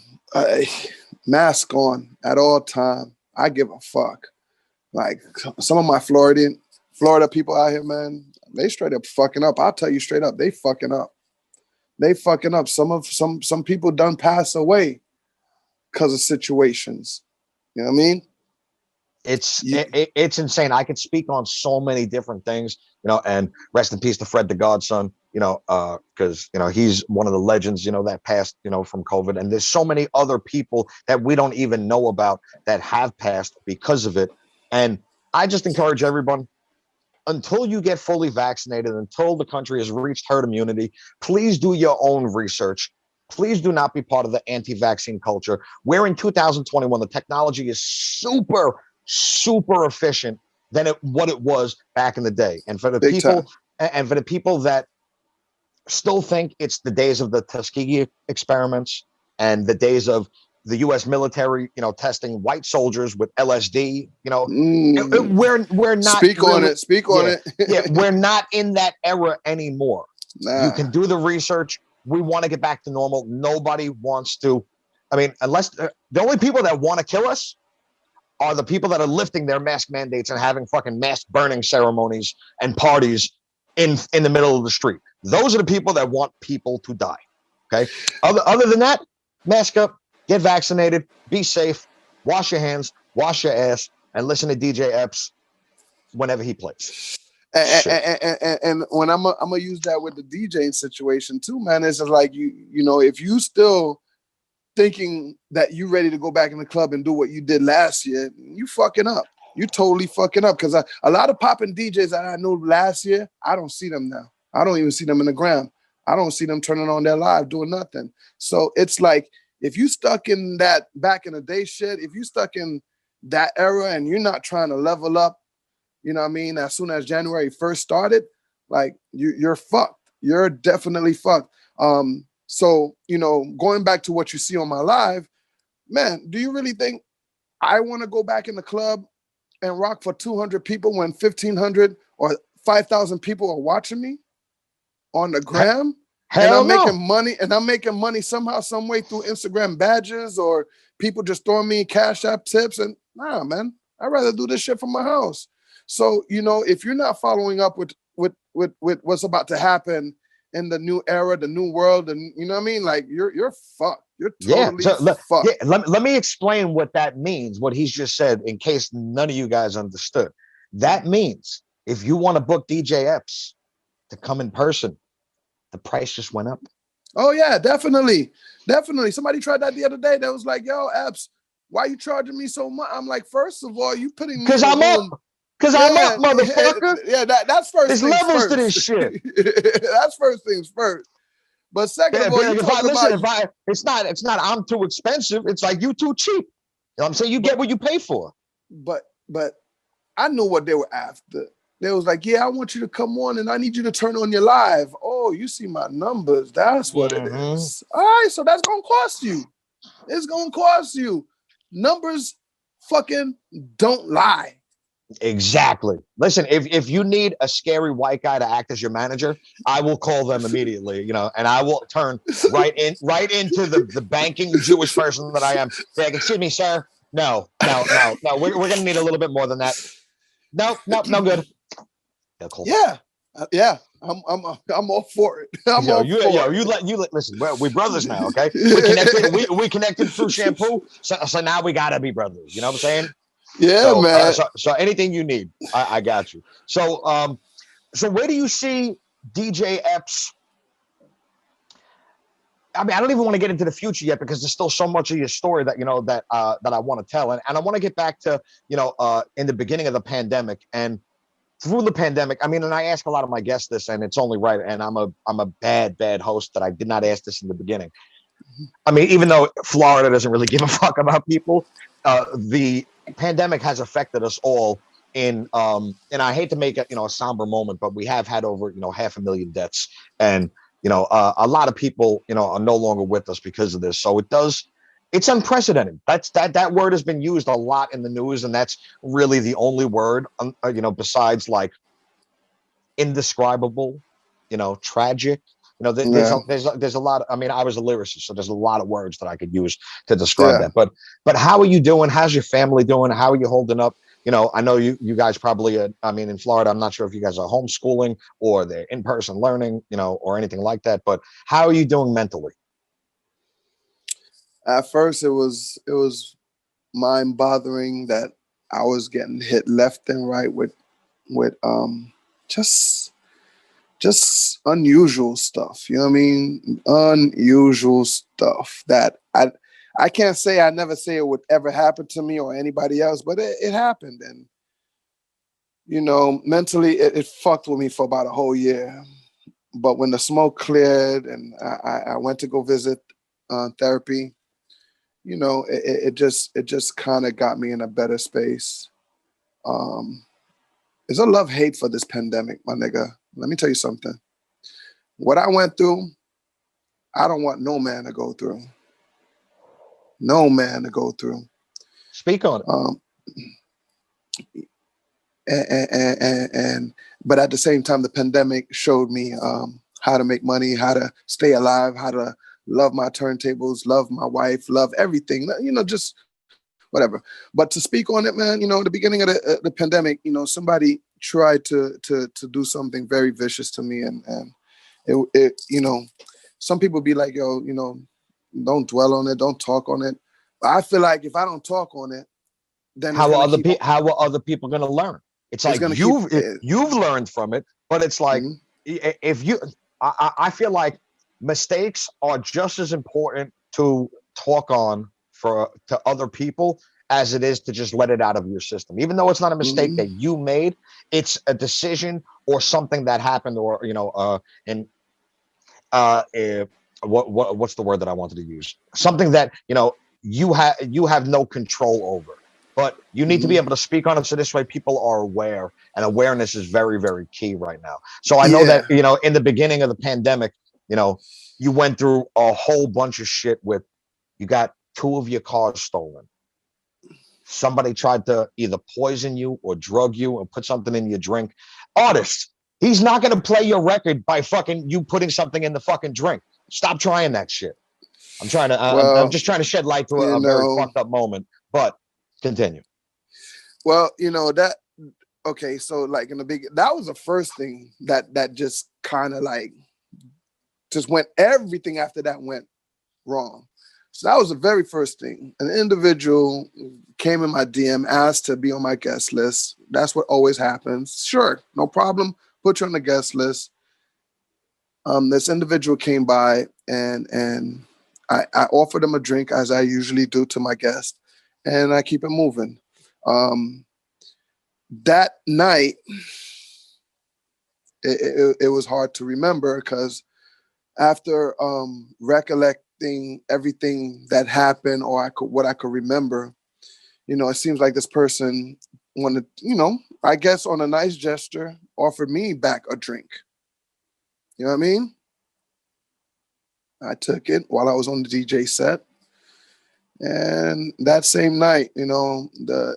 mask on at all time. I give a fuck. Like some of my Florida people out here, man, they straight up fucking up. I'll tell you straight up, they fucking up. They fucking up. Some people done pass away because of situations. You know what I mean? It's insane. I could speak on so many different things, you know, and rest in peace to Fred the Godson, you know, because, you know, he's one of the legends, you know, that passed, you know, from COVID. And there's so many other people that we don't even know about that have passed because of it. And I just encourage everyone, until you get fully vaccinated, until the country has reached herd immunity, please do your own research. Please do not be part of the anti-vaccine culture. We're in 2021. The technology is super efficient than what it was back in the day. And for the people that still think it's the days of the Tuskegee experiments and the days of the U.S. military, you know, testing white soldiers with LSD, you know, we're not. Speak on it. Yeah, we're not in that era anymore. Nah. You can do the research. We want to get back to normal. Nobody wants to. I mean, unless the only people that want to kill us are the people that are lifting their mask mandates and having fucking mask burning ceremonies and parties in the middle of the street. Those are the people that want people to die. Okay. Other than that, mask up, get vaccinated, be safe, wash your hands, wash your ass, and listen to DJ Epps whenever he plays. And when I'm gonna use that with the DJing situation too, man, it's just like you know, if you still thinking that you ready to go back in the club and do what you did last year, you fucking up. You totally fucking up. Because a lot of popping DJs that I knew last year, I don't see them now. I don't even see them in the gram. I don't see them turning on their live doing nothing. So it's like, if you stuck in that back in the day shit, if you stuck in that era and you're not trying to level up, you know what I mean, as soon as January 1st started, like you're fucked. You're definitely fucked. So, you know, going back to what you see on my live, man, do you really think I want to go back in the club and rock for 200 people when 1,500 or 5,000 people are watching me on the gram? Hell and I'm making money somehow, some way through Instagram badges or people just throwing me Cash App tips. And nah, man, I'd rather do this shit from my house. So, you know, if you're not following up with what's about to happen in the new era, the new world, and you know what I mean? Like you're fucked. You're totally fucked. Yeah, let me explain what that means, what he's just said, in case none of you guys understood. That means if you want to book DJ Epps to come in person, the price just went up. Oh yeah, definitely. Somebody tried that the other day. That was like, yo, Epps, why are you charging me so much? I'm like, first of all, you putting me because I'm up. Because I'm up, motherfucker. Yeah, that's first. There's levels first to this shit. That's first things first. But second of all, it's not I'm too expensive. It's like you too cheap. You know what I'm saying? You get what you pay for. But I know what they were after. They was like, yeah, I want you to come on and I need you to turn on your live. Oh, you see my numbers. That's what it is. All right, so that's gonna cost you. It's gonna cost you. Numbers fucking don't lie. Exactly. Listen, if you need a scary white guy to act as your manager, I will call them immediately, you know, and I will turn right into the banking Jewish person that I am. Say, excuse me, sir. No. We're gonna need a little bit more than that. No good. Yeah. I'm all for it. Listen, we brothers now, okay? We connected through shampoo, so now we gotta be brothers. You know what I'm saying? Yeah, man. So anything you need, I got you. So where do you see DJ Epps? I mean, I don't even want to get into the future yet because there's still so much of your story that that I want to tell, and I want to get back to in the beginning of the pandemic and through the pandemic. I mean, and I ask a lot of my guests this, and it's only right. And I'm a bad host that I did not ask this in the beginning. I mean, even though Florida doesn't really give a fuck about people, the pandemic has affected us all in and I hate to make it a somber moment, but we have had over 500,000 deaths, and a lot of people are no longer with us because of this. So it's unprecedented. That word has been used a lot in the news, and that's really the only word besides like indescribable you know, tragic. You know, there's a lot of, I mean, I was a lyricist, so there's a lot of words that I could use to describe that. But how are you doing? How's your family doing? How are you holding up? You know, I know you guys probably, I mean, in Florida, I'm not sure if you guys are homeschooling or they're in-person learning, you know, or anything like that. But how are you doing mentally? At first, it was mind-boggling that I was getting hit left and right with just unusual stuff. You know what I mean? Unusual stuff that I can't say, I never say it would ever happen to me or anybody else, but it happened. And, you know, mentally it fucked with me for about a whole year. But when the smoke cleared and I went to go visit therapy, you know, it just kind of got me in a better space. There's a love-hate for this pandemic, my nigga. Let me tell you something. What I went through, I don't want no man to go through. No man to go through. Speak on it. But at the same time, the pandemic showed me how to make money, how to stay alive, how to love my turntables, love my wife, love everything. You know, just whatever. But to speak on it, man, you know, the beginning of the pandemic, you know, somebody tried to do something very vicious to me, and it you know, some people be like, yo, you know, don't dwell on it, don't talk on it. But I feel like if I don't talk on it, then how are other people going to learn? It's like you've learned from it, but it's like if you, I feel like mistakes are just as important to talk on to other people as it is to just let it out of your system. Even though it's not a mistake that you made, it's a decision or something that happened, or you know, what's the word that I wanted to use? Something that, you know, you have no control over. But you need to be able to speak on it, so this way people are aware, and awareness is very, very key right now. So I know that, you know, in the beginning of the pandemic, you know, you went through a whole bunch of shit with, you got 2 of your cars stolen. Somebody tried to either poison you or drug you or put something in your drink. Artist, he's not going to play your record by fucking you putting something in the fucking drink. Stop trying that shit. I'm just trying to shed light to a very fucked up moment, but continue. Well, you know, okay, so like in the that was the first thing that just kind of like just went, everything after that went wrong. So that was the very first thing. An individual came in my DM, asked to be on my guest list. That's what always happens. Sure, no problem. Put you on the guest list. This individual came by and I offered him a drink, as I usually do to my guest, and I keep it moving. That night, it was hard to remember, because after recollecting everything that happened, or what I could remember, you know, it seems like this person wanted, you know, I guess on a nice gesture, offered me back a drink. You know what I mean? I took it while I was on the DJ set. And that same night, you know, the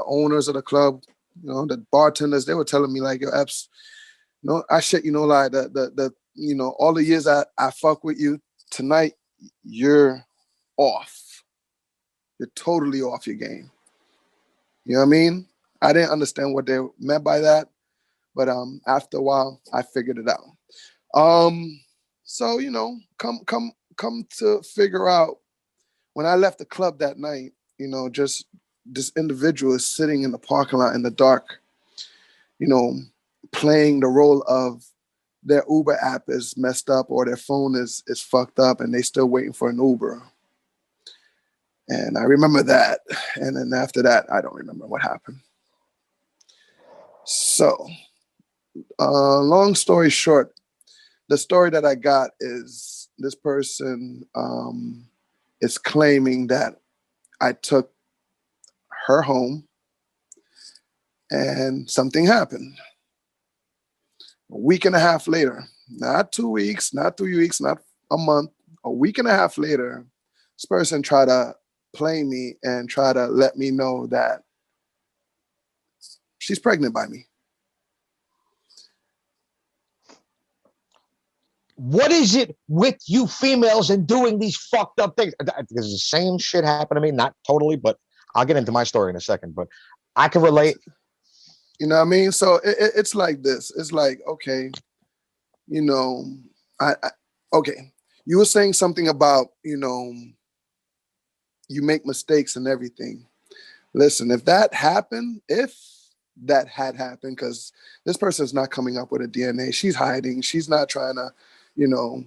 owners of the club, you know, the bartenders, they were telling me like, yo, Epps, no, I shit, you know, like the you know, all the years I fuck with you, tonight you're off. You're totally off your game. You know what I mean? I didn't understand what they meant by that, but after a while I figured it out. So, you know, come to figure out, when I left the club that night, you know, just this individual is sitting in the parking lot in the dark, you know, playing the role of their Uber app is messed up, or their phone is fucked up, and they still waiting for an Uber. And I remember that. And then after that, I don't remember what happened. So, long story short, the story that I got is this person is claiming that I took her home and something happened. A week and a half later, not 2 weeks, not 3 weeks, not a month, a week and a half later, this person tried to play me and try to let me know that she's pregnant by me. what is it with you females and doing these fucked up things? Because the same shit happened to me, not totally, but I'll get into my story in a second. But I can relate. You know what I mean? So it's like this. It's like, okay, you know, okay. You were saying something about, you know, you make mistakes and everything. Listen, if that had happened, because this person's not coming up with a DNA. She's hiding. She's not trying to, you know,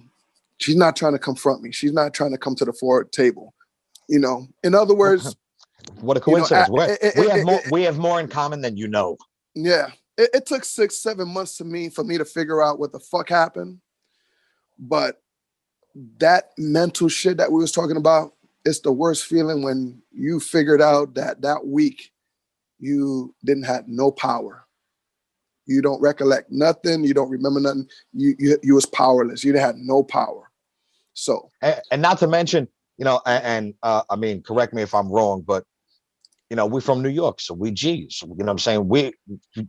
she's not trying to confront me. She's not trying to come to the forward table. You know, in other words, what a coincidence. You know, we have more in common than you know. Yeah. It took 6-7 months for me to figure out what the fuck happened. But that mental shit that we was talking about, it's the worst feeling when you figured out that week you didn't have no power. You don't recollect nothing. You don't remember nothing. You was powerless. You had no power. So, and not to mention, you know, I mean, correct me if I'm wrong, but you know, we're from New York, so we G's. You know what I'm saying?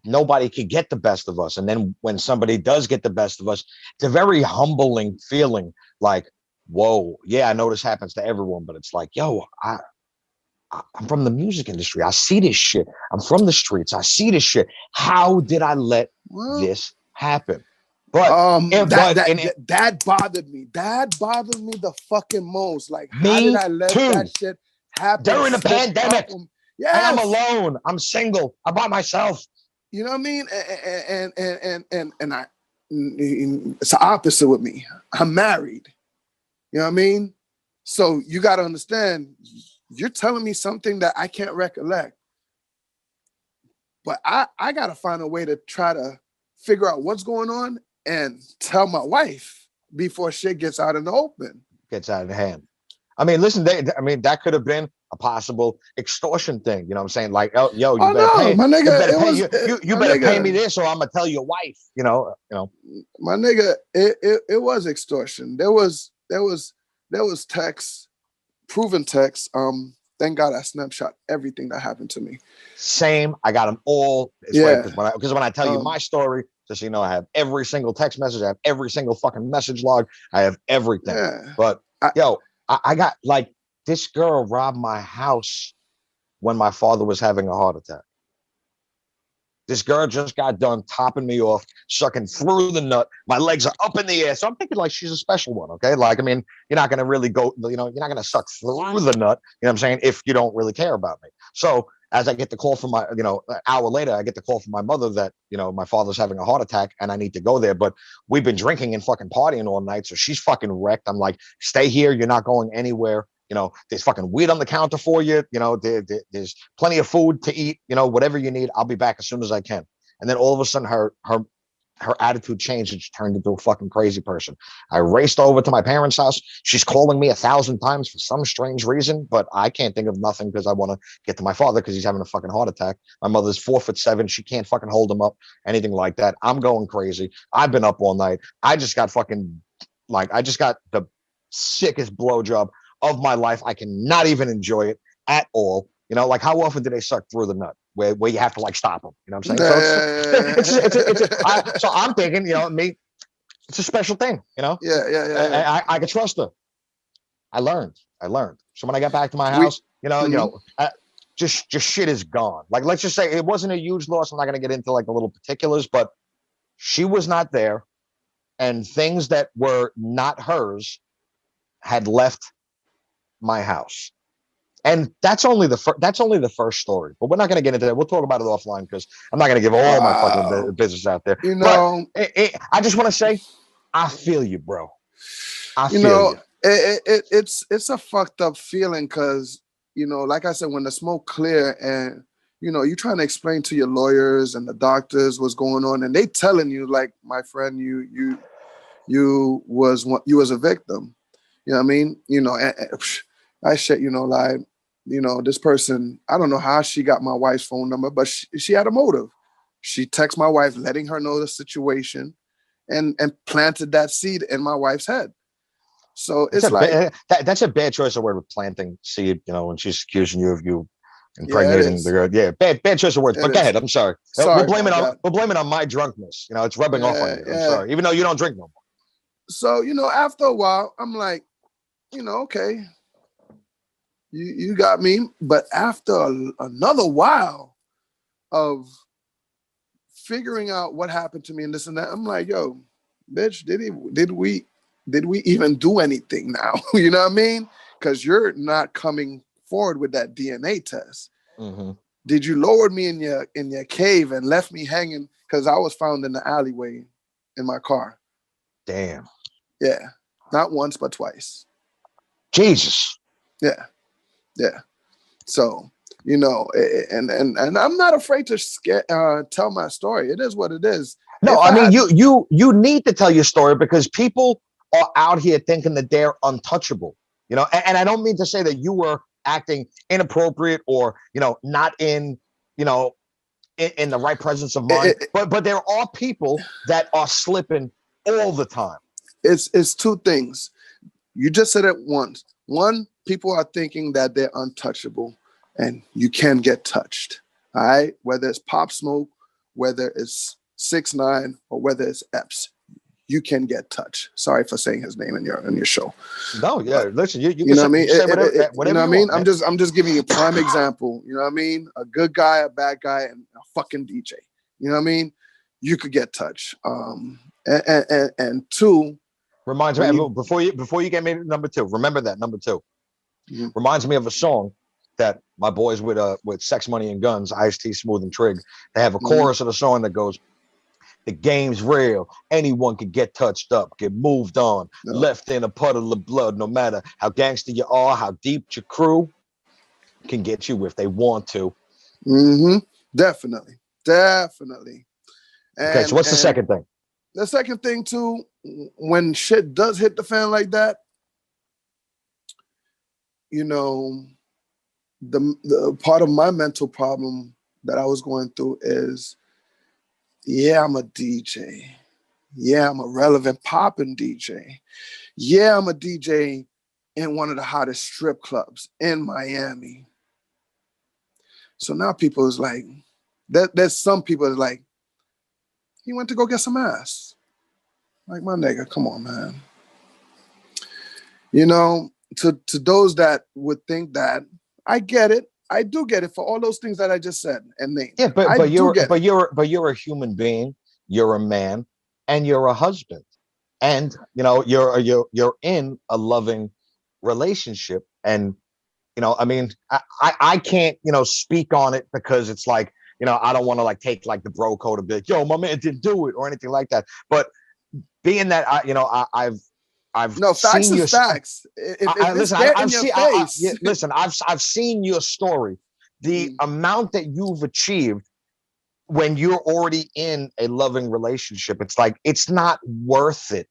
Nobody can get the best of us. And then when somebody does get the best of us, it's a very humbling feeling. Like, whoa, yeah, I know this happens to everyone, but it's like, yo, I'm from the music industry. I see this shit. I'm from the streets. I see this shit. How did I let this happen? But that bothered me. That bothered me the fucking most. Like, how did I let that shit happen during the pandemic? Yes. And I'm alone. I'm single. I'm by myself. You know what I mean? And it's the opposite with me. I'm married. You know what I mean? So you got to understand, you're telling me something that I can't recollect. But I got to find a way to try to figure out what's going on and tell my wife before shit gets out in the open. Gets out of hand. I mean, listen, that could have been a possible extortion thing. You know what I'm saying? Like, oh, yo, you better pay me this or I'm going to tell your wife, you know. My nigga, it was extortion. There was text, proven text. Thank God I snapshot everything that happened to me. Same. I got them all. Because when I tell you my story, just so you know, I have every single text message. I have every single fucking message log. I have everything. Yeah. But I got like, this girl robbed my house when my father was having a heart attack. This girl just got done topping me off, sucking through the nut. My legs are up in the air. So I'm thinking like she's a special one, okay? Like, I mean, you're not going to really go, you know, you're not going to suck through the nut, you know what I'm saying, if you don't really care about me. So as I get the call from my, you know, an hour later, I get the call from my mother that, you know, my father's having a heart attack and I need to go there. But we've been drinking and fucking partying all night. So she's fucking wrecked. I'm like, stay here. You're not going anywhere. You know, there's fucking weed on the counter for you. You know, there's plenty of food to eat. You know, whatever you need, I'll be back as soon as I can. And then all of a sudden, her attitude changed and she turned into a fucking crazy person. I raced over to my parents' house. She's calling me 1,000 times for some strange reason, but I can't think of nothing because I want to get to my father because he's having a fucking heart attack. My mother's 4'7". She can't fucking hold him up, anything like that. I'm going crazy. I've been up all night. I just got the sickest blowjob of my life. I cannot even enjoy it at all. You know, like how often do they suck through the nut where you have to like stop them? You know what I'm saying? So I'm thinking, you know, it's a special thing, you know? Yeah. I could trust her. I learned. So when I got back to my house, just shit is gone. Like, let's just say it wasn't a huge loss. I'm not going to get into like the little particulars, but she was not there and things that were not hers had left my house. And that's only the first story, but we're not going to get into that. We'll talk about it offline because I'm not going to give all my fucking business out there. You know, but I just want to say, I feel you, bro. I feel you. It's a fucked up feeling because, you know, like I said, when the smoke clear and, you know, you're trying to explain to your lawyers and the doctors what's going on, and they telling you, like, my friend, you was a victim. You know what I mean? You know, I shit, you know, like, you know, this person, I don't know how she got my wife's phone number, but she had a motive. She texted my wife, letting her know the situation and planted that seed in my wife's head. So it's that's a bad choice of word with planting seed, you know, when she's accusing you of you impregnating the girl. Yeah, bad choice of words. But go ahead. I'm sorry. We'll blame it on my drunkenness. You know, it's rubbing off on you. I'm sorry. Even though you don't drink no more. So, you know, after a while, I'm like, you know, okay, you got me. But after another while of figuring out what happened to me and this and that, I'm like, yo, bitch, did we even do anything now? You know what I mean? Because you're not coming forward with that DNA test. Mm-hmm. Did you lower me in your cave and left me hanging? Because I was found in the alleyway in my car. Damn. Yeah. Not once, but twice. Jesus. Yeah. Yeah. So, you know, and I'm not afraid to tell my story. It is what it is. No, I mean, you need to tell your story because people are out here thinking that they're untouchable, you know, and I don't mean to say that you were acting inappropriate or, you know, not in, you know, in the right presence of mind, but there are people that are slipping all the time. It's two things. You just said it once. One, people are thinking that they're untouchable and you can get touched. All right. Whether it's Pop Smoke, whether it's 6ix9ine, or whether it's Epps, you can get touched. Sorry for saying his name in your show. No, yeah. But, listen, you know what I mean? Say whatever you know what I mean? Want, I'm just giving you a prime example. You know what I mean? A good guy, a bad guy, and a fucking DJ. You know what I mean? You could get touched. And two, reminds me before you get me to number two. Remember that number two. Mm-hmm. Reminds me of a song that my boys with Sex, Money, and Guns, Ice-T, Smooth, and Trig. They have a chorus of the song that goes, "The game's real. Anyone can get touched up, get moved on, left in a puddle of blood. No matter how gangster you are, how deep your crew can get you if they want to." Mm-hmm. Definitely. Okay, so what's the second thing? The second thing too, when shit does hit the fan like that, you know, the part of my mental problem that I was going through is, yeah, I'm a DJ. Yeah, I'm a relevant popping DJ. Yeah, I'm a DJ in one of the hottest strip clubs in Miami. So now people is like, there's some people is like, he went to go get some ass. Like, my nigga, come on, man. You know, to those that would think that, I get it. I do get it for all those things that I just said and named. Yeah, but you're a human being. You're a man, and you're a husband, and you know you're in a loving relationship. And you know, I mean, I can't speak on it because it's like, I don't want to like take like the bro code and be like, yo, my man didn't do it or anything like that. But being that I've no facts seen is facts. Listen, I've seen your story. The amount that you've achieved when you're already in a loving relationship, it's like it's not worth it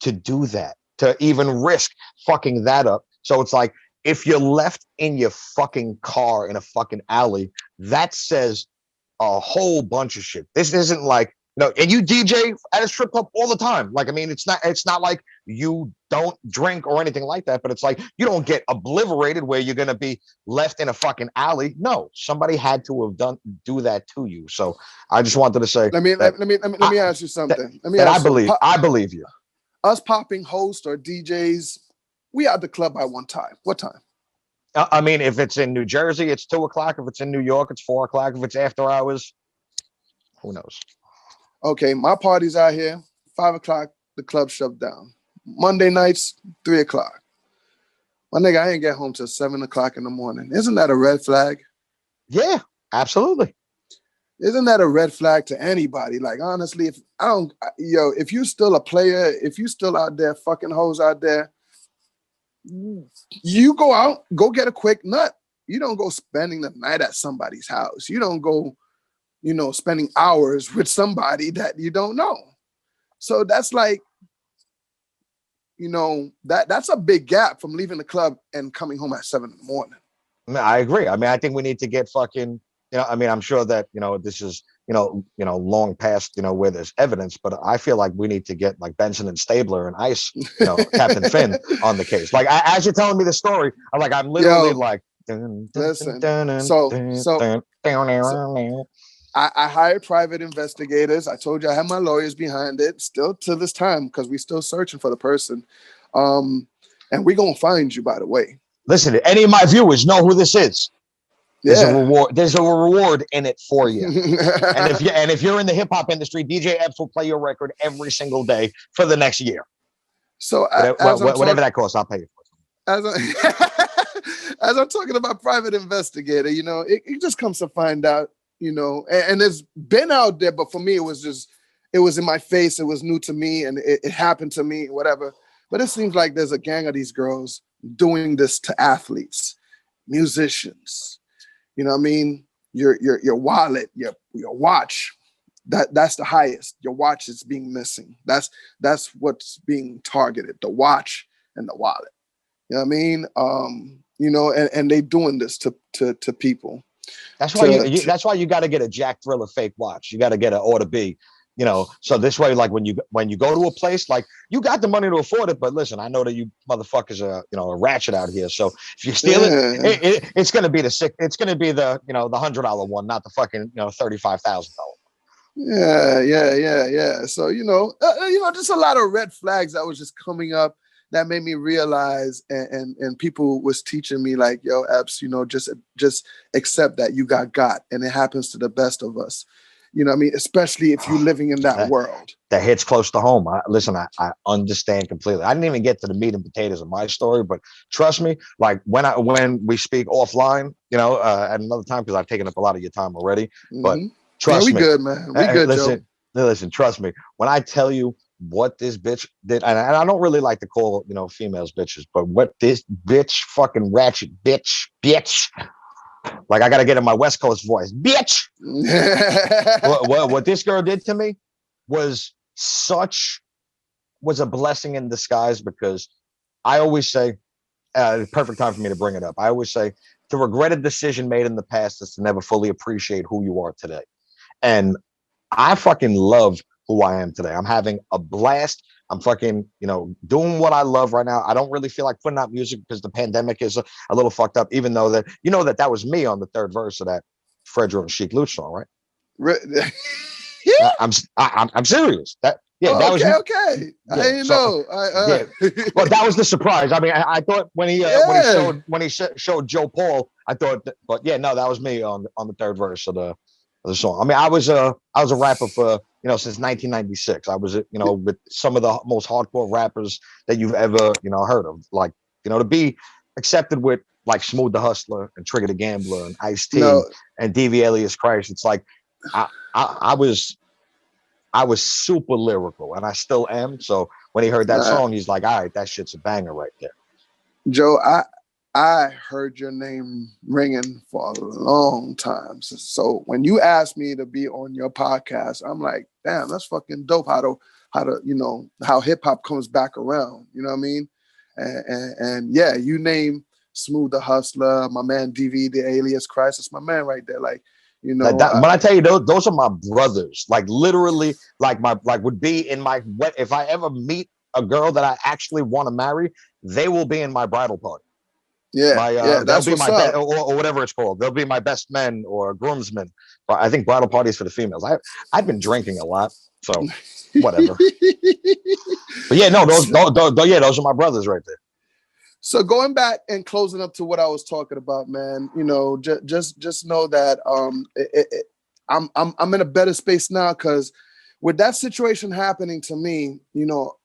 to do that, to even risk fucking that up. So it's like if you're left in your fucking car in a fucking alley, that says a whole bunch of shit. This isn't like, and you DJ at a strip club all the time. Like, I mean, it's not like you don't drink or anything like that, but it's like you don't get obliterated where you're gonna be left in a fucking alley. No, somebody had to have do that to you. So I just wanted to say, let me ask you something. I believe you. Us popping hosts or DJs, we at the club by one time. What time? I mean, if it's in New Jersey, it's 2:00. If it's in New York, it's 4:00. If it's after hours, who knows? Okay, my party's out here, 5:00, the club shut down. Monday nights, 3:00. My nigga, I ain't get home till 7:00 in the morning. Isn't that a red flag? Yeah, absolutely. Isn't that a red flag to anybody? Like, honestly, if you still a player, if you still out there fucking hoes out there, you go out, go get a quick nut. You don't go spending the night at somebody's house. You don't go, spending hours with somebody that you don't know. So that's like, that's a big gap from leaving the club and coming home at 7 a.m. I agree. I mean, I think we need to get fucking, I mean, I'm sure that, this is, long past, where there's evidence, but I feel like we need to get like Benson and Stabler and Ice, Captain Finn on the case. Like, as you're telling me the story, I'm literally like, listen, I hired private investigators. I told you I had my lawyers behind it, still to this time, because we're still searching for the person. And we're gonna find you, by the way. Listen, any of my viewers know who this is. There's a Yeah. reward. There's a reward in it for you. And if you're in the hip hop industry, DJ Epps will play your record every single day for the next year. So whatever that costs, I'll pay you for it. As I'm talking about private investigator, you know, it just comes to find out, you know, and it's been out there, but for me, it was in my face. It was new to me, and it happened to me, whatever. But it seems like there's a gang of these girls doing this to athletes, musicians. You know what I mean? Your wallet, your watch, that's the highest. Your watch is being missing. That's what's being targeted, the watch and the wallet. You know what I mean? You know, and they doing this to people. That's why you got to get a Jack Thriller fake watch. You got to get an Order B. You know, so this way, like when you go to a place, like you got the money to afford it, but listen, I know that you motherfuckers are, you know, a ratchet out here. So if you steal it's gonna be it's gonna be the, you know, the $100 one, not the fucking, you know, $35,000. Yeah. So you know, just a lot of red flags that was just coming up that made me realize, and people was teaching me like, yo, Epps, you know, just accept that you got, and it happens to the best of us. You know what I mean? Especially if you're living in that world. That hits close to home. I understand completely. I didn't even get to the meat and potatoes of my story, but trust me, like when we speak offline, you know, at another time, because I've taken up a lot of your time already, but trust me. We good, man. We good, Joe. Listen, trust me. When I tell you what this bitch did, and I don't really like to call, you know, females bitches, but what this bitch, fucking ratchet bitch, like I got to get in my West Coast voice, bitch. what this girl did to me was a blessing in disguise, because I always say, perfect time for me to bring it up. I always say, to regret a decision made in the past is to never fully appreciate who you are today. And I fucking love who I am today. I'm having a blast. I'm fucking, you know, doing what I love right now. I don't really feel like putting out music because the pandemic is a little fucked up, even though that, you know, that was me on the third verse of that Fredro and Chic Luch song, right? Yeah. I'm serious. That was okay. Yeah, I didn't know. Well, that was the surprise. I mean, I thought when he showed JopauL, I thought, but yeah, no, that was me on the third verse of the song. I mean, I was a rapper for, you know, since 1996. I was, you know, with some of the most hardcore rappers that you've ever, you know, heard of. Like, you know, to be accepted with like Smooth the Hustler and Trigger the Gambler and Ice-T and DV Alias Christ. It's like I was super lyrical, and I still am. So when he heard that song, he's like, all right, that shit's a banger right there. Joe, I heard your name ringing for a long time. So when you asked me to be on your podcast, I'm like, damn, that's fucking dope. How to, you know, how hip hop comes back around. You know what I mean? And yeah, you name Smooth the Hustler, my man DV the Alias Christ. It's my man right there. Like, you know, when I tell you those are my brothers. Like literally, would be in my if I ever meet a girl that I actually want to marry, they will be in my bridal party. Yeah, that's they'll be what's up. or whatever it's called. They'll be my best men or groomsmen. But I think bridal parties for the females. I've been drinking a lot, so whatever. But yeah, no, those are my brothers right there. So going back and closing up to what I was talking about, man, you know, just know that I'm in a better space now, because with that situation happening to me, you know,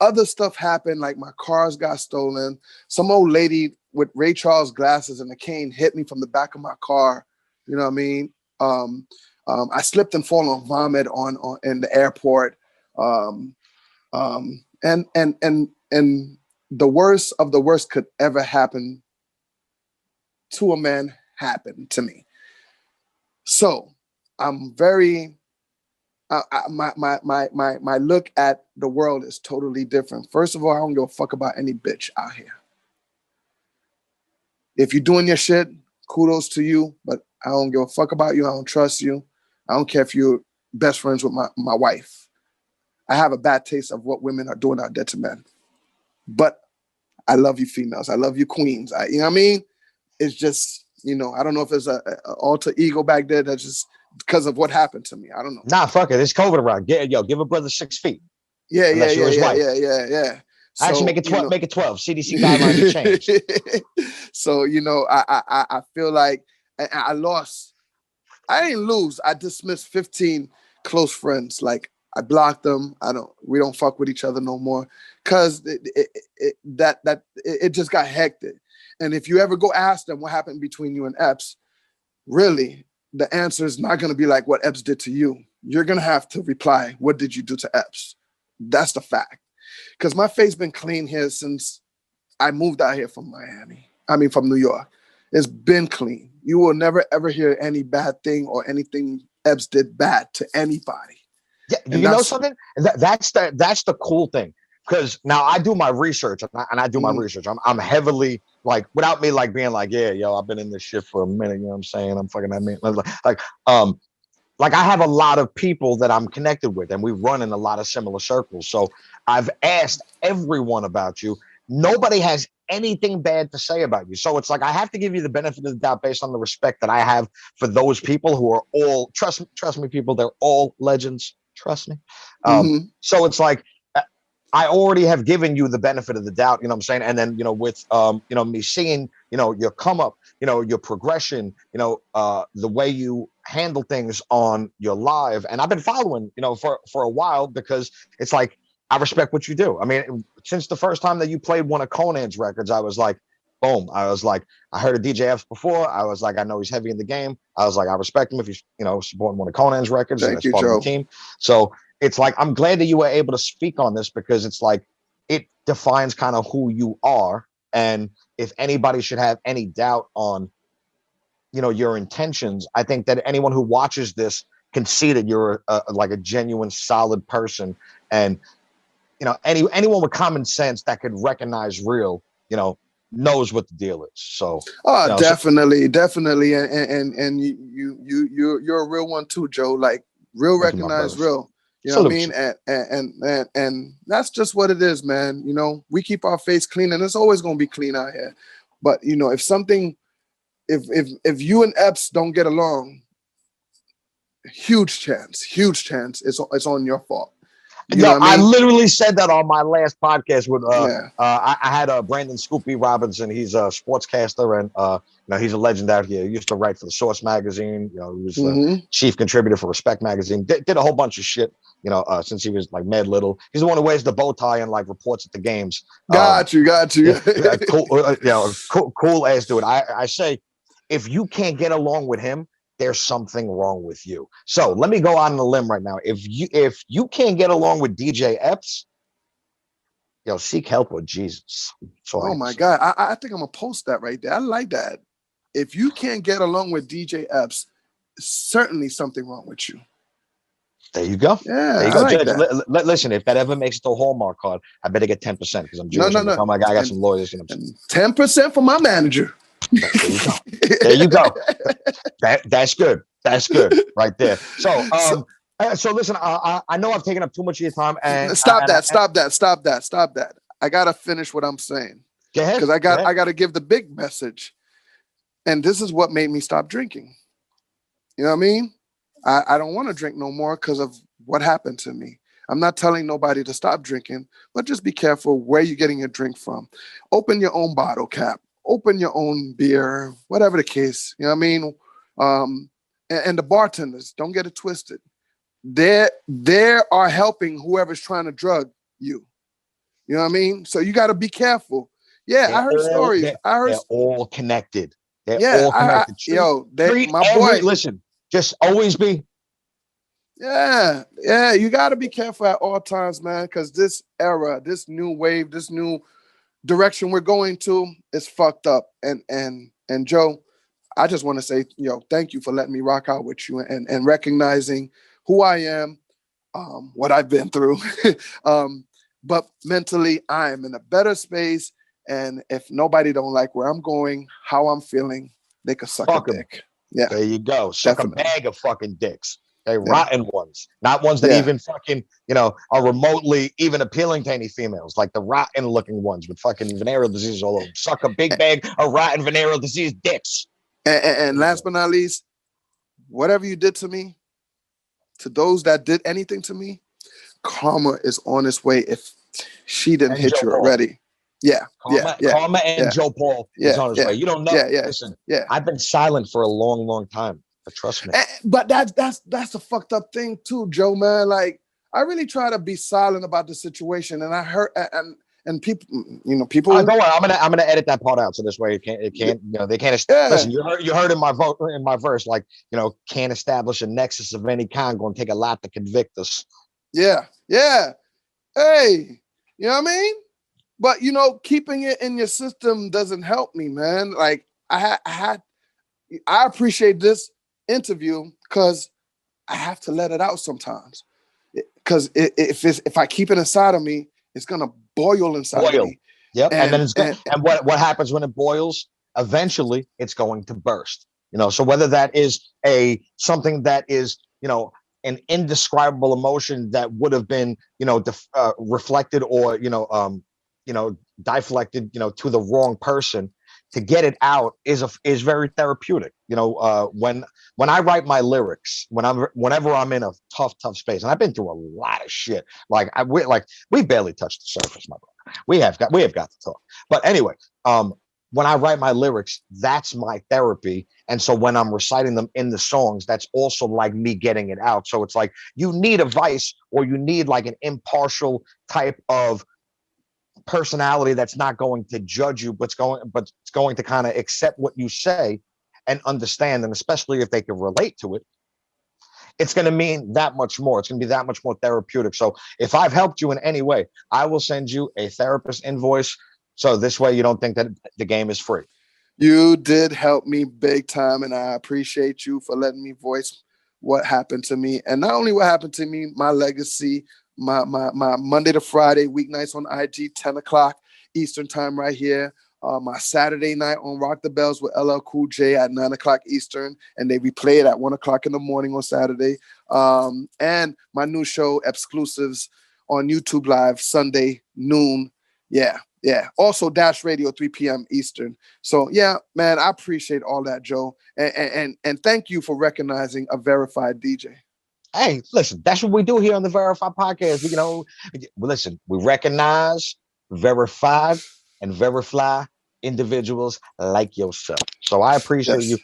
other stuff happened, like my cars got stolen. Some old lady with Ray Charles glasses and a cane hit me from the back of my car. You know what I mean? I slipped and fall on vomit on in the airport. And the worst of the worst could ever happen to a man happened to me. So I'm very my look at the world is totally different. First of all, I don't give a fuck about any bitch out here. If you're doing your shit, kudos to you, but I don't give a fuck about you. I don't trust you. I don't care if you're best friends with my wife. I have a bad taste of what women are doing out there to men. But I love you females. I love you queens. You know what I mean? It's just, you know, I don't know if there's a alter ego back there that just because of what happened to me. I don't know. Nah, fuck it. It's COVID around. Give a brother 6 feet. Yeah. Actually, So, make it 12. Make it 12. CDC guidelines have changed. So I feel like I lost. I didn't lose. I dismissed 15 close friends. Like I blocked them. We don't fuck with each other no more. Cause it just got hectic. And if you ever go ask them what happened between you and Epps, really, the answer is not gonna be like what Epps did to you. You're gonna have to reply, what did you do to Epps? That's the fact. Because my face been clean here since I moved out here from from New York. It's been clean. You will never, ever hear any bad thing or anything Epps did bad to anybody. Yeah, you know something? That's the cool thing. Because now I do my research, and I do my research. I'm heavily, like, without me, like, being like, yeah, yo, I've been in this shit for a minute, you know what I'm saying? I'm fucking, like I have a lot of people that I'm connected with, and we run in a lot of similar circles. So I've asked everyone about you. Nobody has anything bad to say about you. So it's like I have to give you the benefit of the doubt based on the respect that I have for those people who are all, trust me, people, they're all legends. Trust me. So it's like I already have given you the benefit of the doubt, you know what I'm saying? And then, with me seeing, your come up, your progression, the way you handle things on your live. And I've been following, for a while, because it's like, I respect what you do. I mean, since the first time that you played one of Conan's records, I was like, boom. I was like, I heard of DJ Epps before. I was like, I know he's heavy in the game. I was like, I respect him if he's, supporting one of Conan's records. Thank you, Joe. The team. So it's like, I'm glad that you were able to speak on this, because it's like, it defines kind of who you are. And if anybody should have any doubt on, your intentions, I think that anyone who watches this can see that you're like a genuine, solid person. And, anyone with common sense that could recognize real, knows what the deal is. So definitely. And you're a real one too, Joe. Like real recognize real. You know what I mean? And that's just what it is, man. We keep our face clean, and it's always gonna be clean out here. But if you and Epps don't get along, huge chance it's on your fault. I literally said that on my last podcast with I had Brandon Scoopy Robinson. He's a sportscaster, and he's a legend out here. He used to write for the Source magazine. He was the chief contributor for Respect magazine. Did a whole bunch of shit, since he was like mad little. He's the one who wears the bow tie and like reports at the games. Got you. Cool ass dude. I say, if you can't get along with him, there's something wrong with you. So let me go on the limb right now. If you can't get along with DJ Epps, seek help with Jesus. Oh my God. I think I'm gonna post that right there. I like that. If you can't get along with DJ Epps, certainly something wrong with you. There you go. Yeah, there you go. I like Judge, listen, if that ever makes it to a Hallmark card, I better get 10% because I'm Jewish. No. Oh my God, I got some lawyers. 10% for my manager. There you go. That's good. That's good right there. So listen, I know I've taken up too much of your time. And stop that. I gotta finish what I'm saying. Go ahead. Because I gotta give the big message. And this is what made me stop drinking. You know what I mean? I don't want to drink no more because of what happened to me. I'm not telling nobody to stop drinking, but just be careful where you're getting your drink from. Open your own bottle cap. Open your own beer, whatever the case. You know what I mean? And the bartenders, don't get it twisted. They are helping whoever's trying to drug you. You know what I mean? So you got to be careful. Yeah, I heard stories. They're all connected. They're all connected. My boy. Listen, just always be. Yeah. You got to be careful at all times, man, because this era, this new wave, this new direction we're going to is fucked up. And Joe, I just want to say, thank you for letting me rock out with you and recognizing who I am, what I've been through. But mentally, I am in a better space. And if nobody don't like where I'm going, how I'm feeling, they could suck a dick. Yeah. There you go. Suck a bag of fucking dicks. Rotten ones, not ones that even fucking, are remotely even appealing to any females, like the rotten looking ones with fucking venereal disease all over them. Suck a big bag of rotten venereal disease dicks. And last but not least, whatever you did to me, to those that did anything to me, karma is on its way if she didn't hit you already. Yeah, Karma and JopauL is on his way. You don't know. Listen, I've been silent for a long, long time. But trust me. But that's a fucked up thing too, Joe, man. Like, I really try to be silent about the situation, and I heard and people, people. Don't worry, I'm gonna edit that part out so this way it can't they can't. Listen, you heard in my verse, like, can't establish a nexus of any kind. Going to take a lot to convict us. Yeah. Hey, you know what I mean? But keeping it in your system doesn't help me, man. Like, I appreciate this interview because I have to let it out sometimes. Because if I keep it inside of me, it's gonna boil inside of me. Yep. And then and what happens when it boils? Eventually, it's going to burst. So whether that is something that is an indescribable emotion that would have been reflected or deflected to the wrong person, to get it out is very therapeutic. When I write my lyrics, whenever I'm in a tough space, and I've been through a lot of shit. Like we barely touched the surface, my brother. We have got to talk. But anyway, when I write my lyrics, that's my therapy. And so when I'm reciting them in the songs, that's also like me getting it out. So it's like you need a vice, or you need like an impartial type of personality that's not going to judge you, but it's going to kind of accept what you say and understand. And especially if they can relate to it, it's going to mean that much more. It's going to be that much more therapeutic. So if I've helped you in any way, I will send you a therapist invoice. So this way you don't think that the game is free. You did help me big time, and I appreciate you for letting me voice what happened to me. And not only what happened to me, my legacy, my Monday to Friday weeknights on IG, 10 o'clock Eastern time right here. My Saturday night on Rock the Bells with LL Cool J at 9 o'clock Eastern, and they replay it at 1 o'clock in the morning on Saturday. And my new show, Exclusives, on YouTube Live Sunday noon. Yeah. Also Dash Radio, 3 p.m. Eastern. So yeah, man, I appreciate all that, Joe. And thank you for recognizing a verified DJ. Hey, listen, that's what we do here on the Verified Podcast. Listen, we recognize, verified, and verify individuals like yourself. So I appreciate you.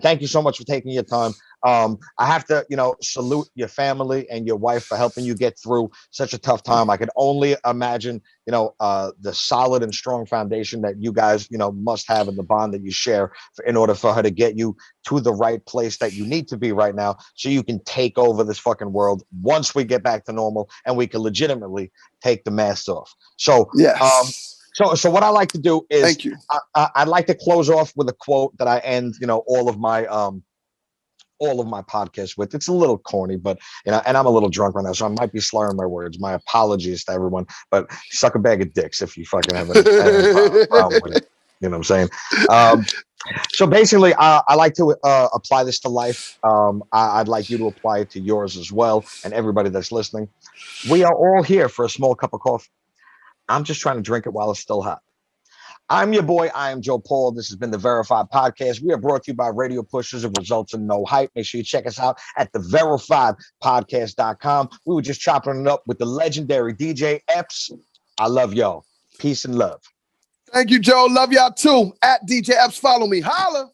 Thank you so much for taking your time. I have to, salute your family and your wife for helping you get through such a tough time. I can only imagine, the solid and strong foundation that you guys, must have, in the bond that you share in order for her to get you to the right place that you need to be right now, so you can take over this fucking world once we get back to normal and we can legitimately take the mask off. So, yes. So what I like to do is, thank you. I'd like to close off with a quote that I end, all of my podcasts with. It's a little corny, but and I'm a little drunk right now, so I might be slurring my words. My apologies to everyone, but suck a bag of dicks if you fucking have any problem with it. You know what I'm saying? So basically, I like to apply this to life. I'd like you to apply it to yours as well, and everybody that's listening. We are all here for a small cup of coffee. I'm just trying to drink it while it's still hot. I'm your boy, IamJopauL. This has been the Verified Podcast. We are brought to you by Radio Pushers. It results in no hype. Make sure you check us out at theverifiedpodcast.com. We were just chopping it up with the legendary DJ Epps. I love y'all. Peace and love. Thank you, Joe. Love y'all too. At DJ Epps, follow me. Holla.